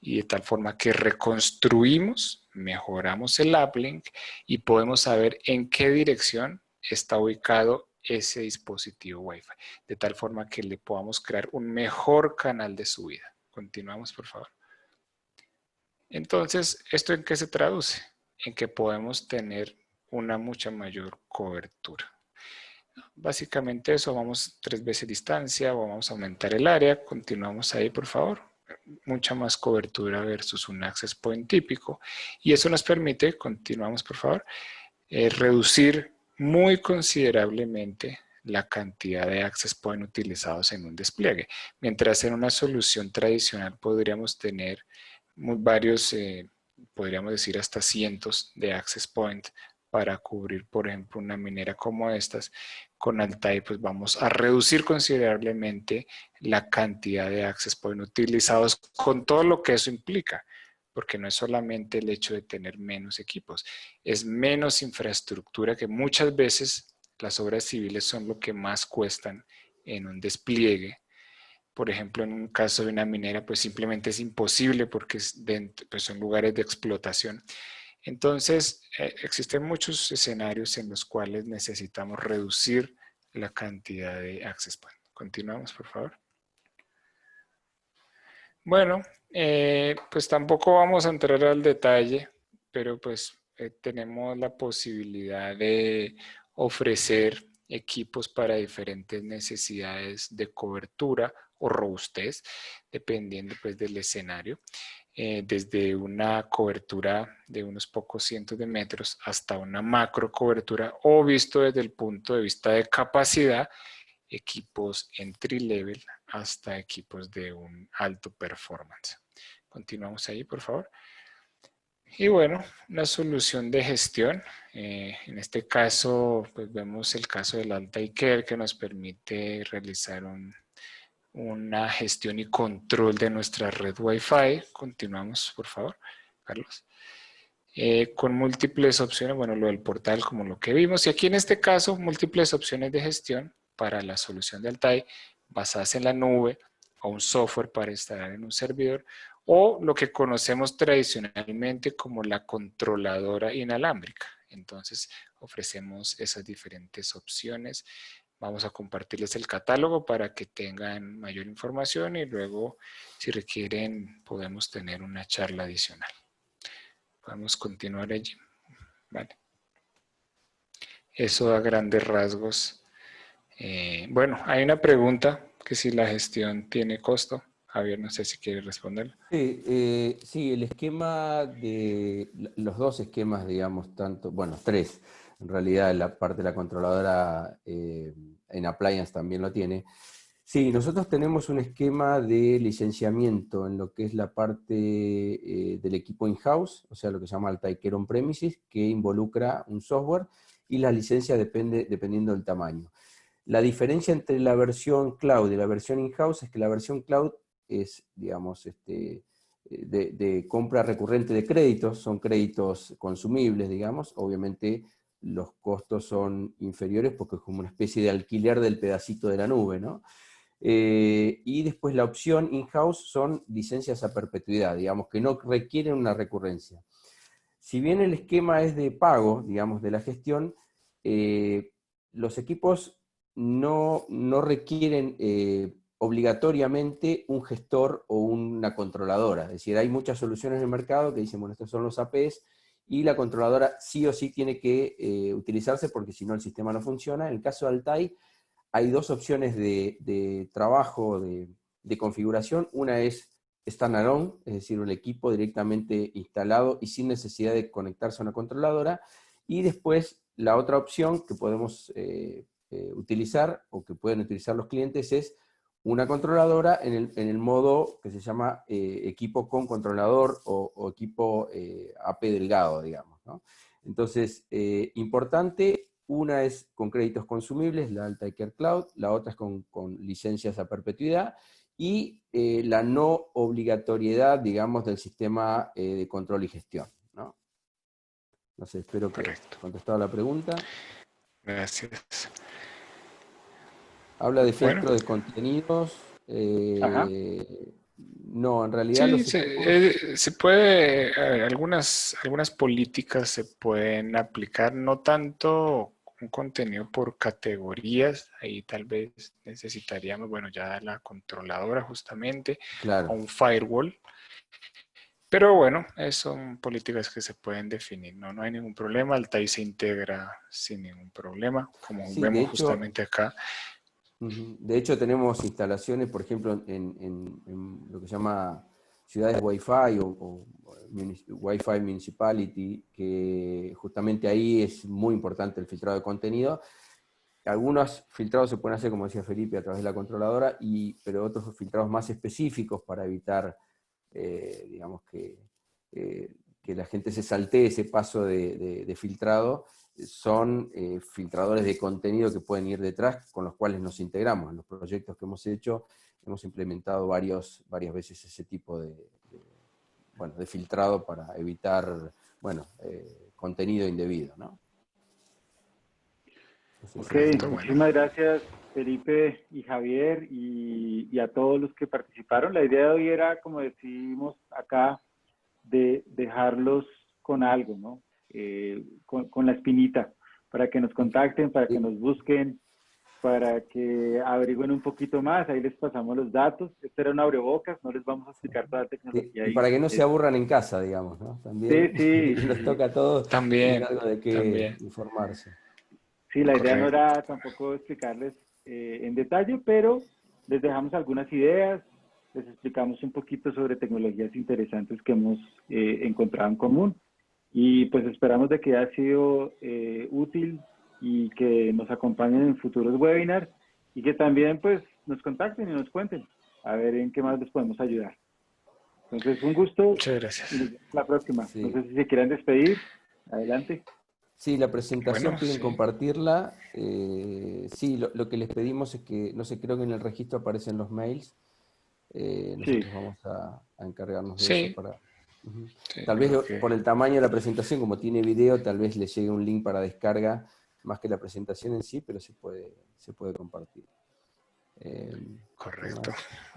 y de tal forma que reconstruimos, mejoramos el uplink y podemos saber en qué dirección está ubicado ese dispositivo Wi-Fi, de tal forma que le podamos crear un mejor canal de subida. Continuamos, por favor. Entonces, ¿esto en qué se traduce? En que podemos tener una mucha mayor cobertura. Básicamente eso, vamos 3 veces distancia, vamos a aumentar el área, continuamos ahí por favor, mucha más cobertura versus un access point típico y eso nos permite, continuamos por favor, reducir muy considerablemente la cantidad de access point utilizados en un despliegue, mientras en una solución tradicional podríamos tener varios, podríamos decir hasta cientos de access point para cubrir, por ejemplo, una minera como estas. Con Altai pues vamos a reducir considerablemente la cantidad de access point utilizados con todo lo que eso implica, porque no es solamente el hecho de tener menos equipos, es menos infraestructura que muchas veces las obras civiles son lo que más cuestan en un despliegue. Por ejemplo, en un caso de una minera, pues simplemente es imposible porque pues son lugares de explotación. Entonces, existen muchos escenarios en los cuales necesitamos reducir la cantidad de access point. Continuamos, por favor. Bueno, pues tampoco vamos a entrar al detalle, pero pues tenemos la posibilidad de ofrecer equipos para diferentes necesidades de cobertura o robustez, dependiendo pues del escenario. Desde una cobertura de unos pocos cientos de metros hasta una macro cobertura o visto desde el punto de vista de capacidad, equipos entry level hasta equipos de un alto performance. Continuamos ahí, por favor. Y bueno, una solución de gestión. En este caso, pues vemos el caso del Altai Care que nos permite realizar una gestión y control de nuestra red Wi-Fi. Continuamos, por favor, Carlos. Con múltiples opciones, bueno, lo del portal como lo que vimos. Y aquí en este caso, múltiples opciones de gestión para la solución de Altai basadas en la nube o un software para instalar en un servidor o lo que conocemos tradicionalmente como la controladora inalámbrica. Entonces, ofrecemos esas diferentes opciones. Vamos a compartirles el catálogo para que tengan mayor información y luego, si requieren, podemos tener una charla adicional. Podemos continuar allí. Vale. Eso a grandes rasgos. Bueno, hay una pregunta que si la gestión tiene costo. Javier, no sé si quiere responder. Sí, el esquema de los dos esquemas, digamos, tanto, bueno, 3, en realidad la parte de la controladora en Appliance también lo tiene. Sí, nosotros tenemos un esquema de licenciamiento en lo que es la parte del equipo in-house, o sea, lo que se llama Altai Care On-Premises, que involucra un software y la licencia depende dependiendo del tamaño. La diferencia entre la versión cloud y la versión in-house es que la versión cloud es, digamos, de compra recurrente de créditos, son créditos consumibles, digamos, obviamente los costos son inferiores porque es como una especie de alquiler del pedacito de la nube, ¿no? Y después la opción in-house son licencias a perpetuidad, digamos, que no requieren una recurrencia. Si bien el esquema es de pago, digamos, de la gestión, los equipos no requieren obligatoriamente un gestor o una controladora. Es decir, hay muchas soluciones en el mercado que dicen, bueno, estos son los APs, y la controladora sí o sí tiene que utilizarse porque si no el sistema no funciona. En el caso de Altai hay dos opciones de trabajo, de configuración. Una es standalone, es decir, un equipo directamente instalado y sin necesidad de conectarse a una controladora. Y después la otra opción que podemos utilizar, o que pueden utilizar los clientes, es una controladora en el modo que se llama equipo con controlador o equipo AP delgado, digamos, ¿no? Entonces, importante, una es con créditos consumibles, la Altai Care Cloud, la otra es con licencias a perpetuidad, y la no obligatoriedad, digamos, del sistema de control y gestión, ¿no? No sé, espero que haya contestado la pregunta. Gracias. Habla de Bueno. filtro de contenidos. No, en realidad Sí, los equipos... se puede, a ver, algunas políticas se pueden aplicar, no tanto un contenido por categorías, ahí tal vez necesitaríamos, bueno, ya la controladora justamente, Claro. o un firewall, pero bueno, son políticas que se pueden definir, no hay ningún problema, Altai se integra sin ningún problema, como Sí, vemos justamente acá. De hecho, tenemos instalaciones, por ejemplo, en lo que se llama ciudades Wi-Fi o Wi-Fi Municipality, que justamente ahí es muy importante el filtrado de contenido. Algunos filtrados se pueden hacer, como decía Felipe, a través de la controladora, pero otros filtrados más específicos para evitar, digamos, que la gente se saltee ese paso de filtrado, son filtradores de contenido que pueden ir detrás, con los cuales nos integramos. En los proyectos que hemos hecho, hemos implementado varias veces ese tipo de filtrado para evitar, contenido indebido, ¿no? Ok, muchísimas gracias Felipe y Javier y a todos los que participaron. La idea de hoy era, como decimos acá, de dejarlos con algo, ¿no? Con la espinita, para que nos contacten, para que nos busquen, para que averigüen un poquito más. Ahí les pasamos los datos. Este era un abrebocas, no les vamos a explicar toda la tecnología. Y para que no se aburran en casa, digamos, ¿no? También Sí, nos toca a todos tener También, algo de qué informarse. Sí, la idea no correcto. era tampoco explicarles en detalle, pero les dejamos algunas ideas, les explicamos un poquito sobre tecnologías interesantes que hemos encontrado en común y pues esperamos de que haya sido útil y que nos acompañen en futuros webinars y que también pues nos contacten y nos cuenten a ver en qué más les podemos ayudar. Entonces, un gusto Muchas y nos gracias. vemos la próxima. No Sí. sé si se quieran despedir. Adelante. Sí, la presentación Bueno, piden sí. compartirla. Sí, lo que les pedimos es que, no sé, creo que en el registro aparecen los mails. Nosotros Sí. vamos a encargarnos de eso Sí, para... sí, Tal yo vez creo que por el tamaño de la presentación, como tiene video, tal vez le llegue un link para descarga, más que la presentación en sí, pero se puede compartir. ¿Qué correcto. más?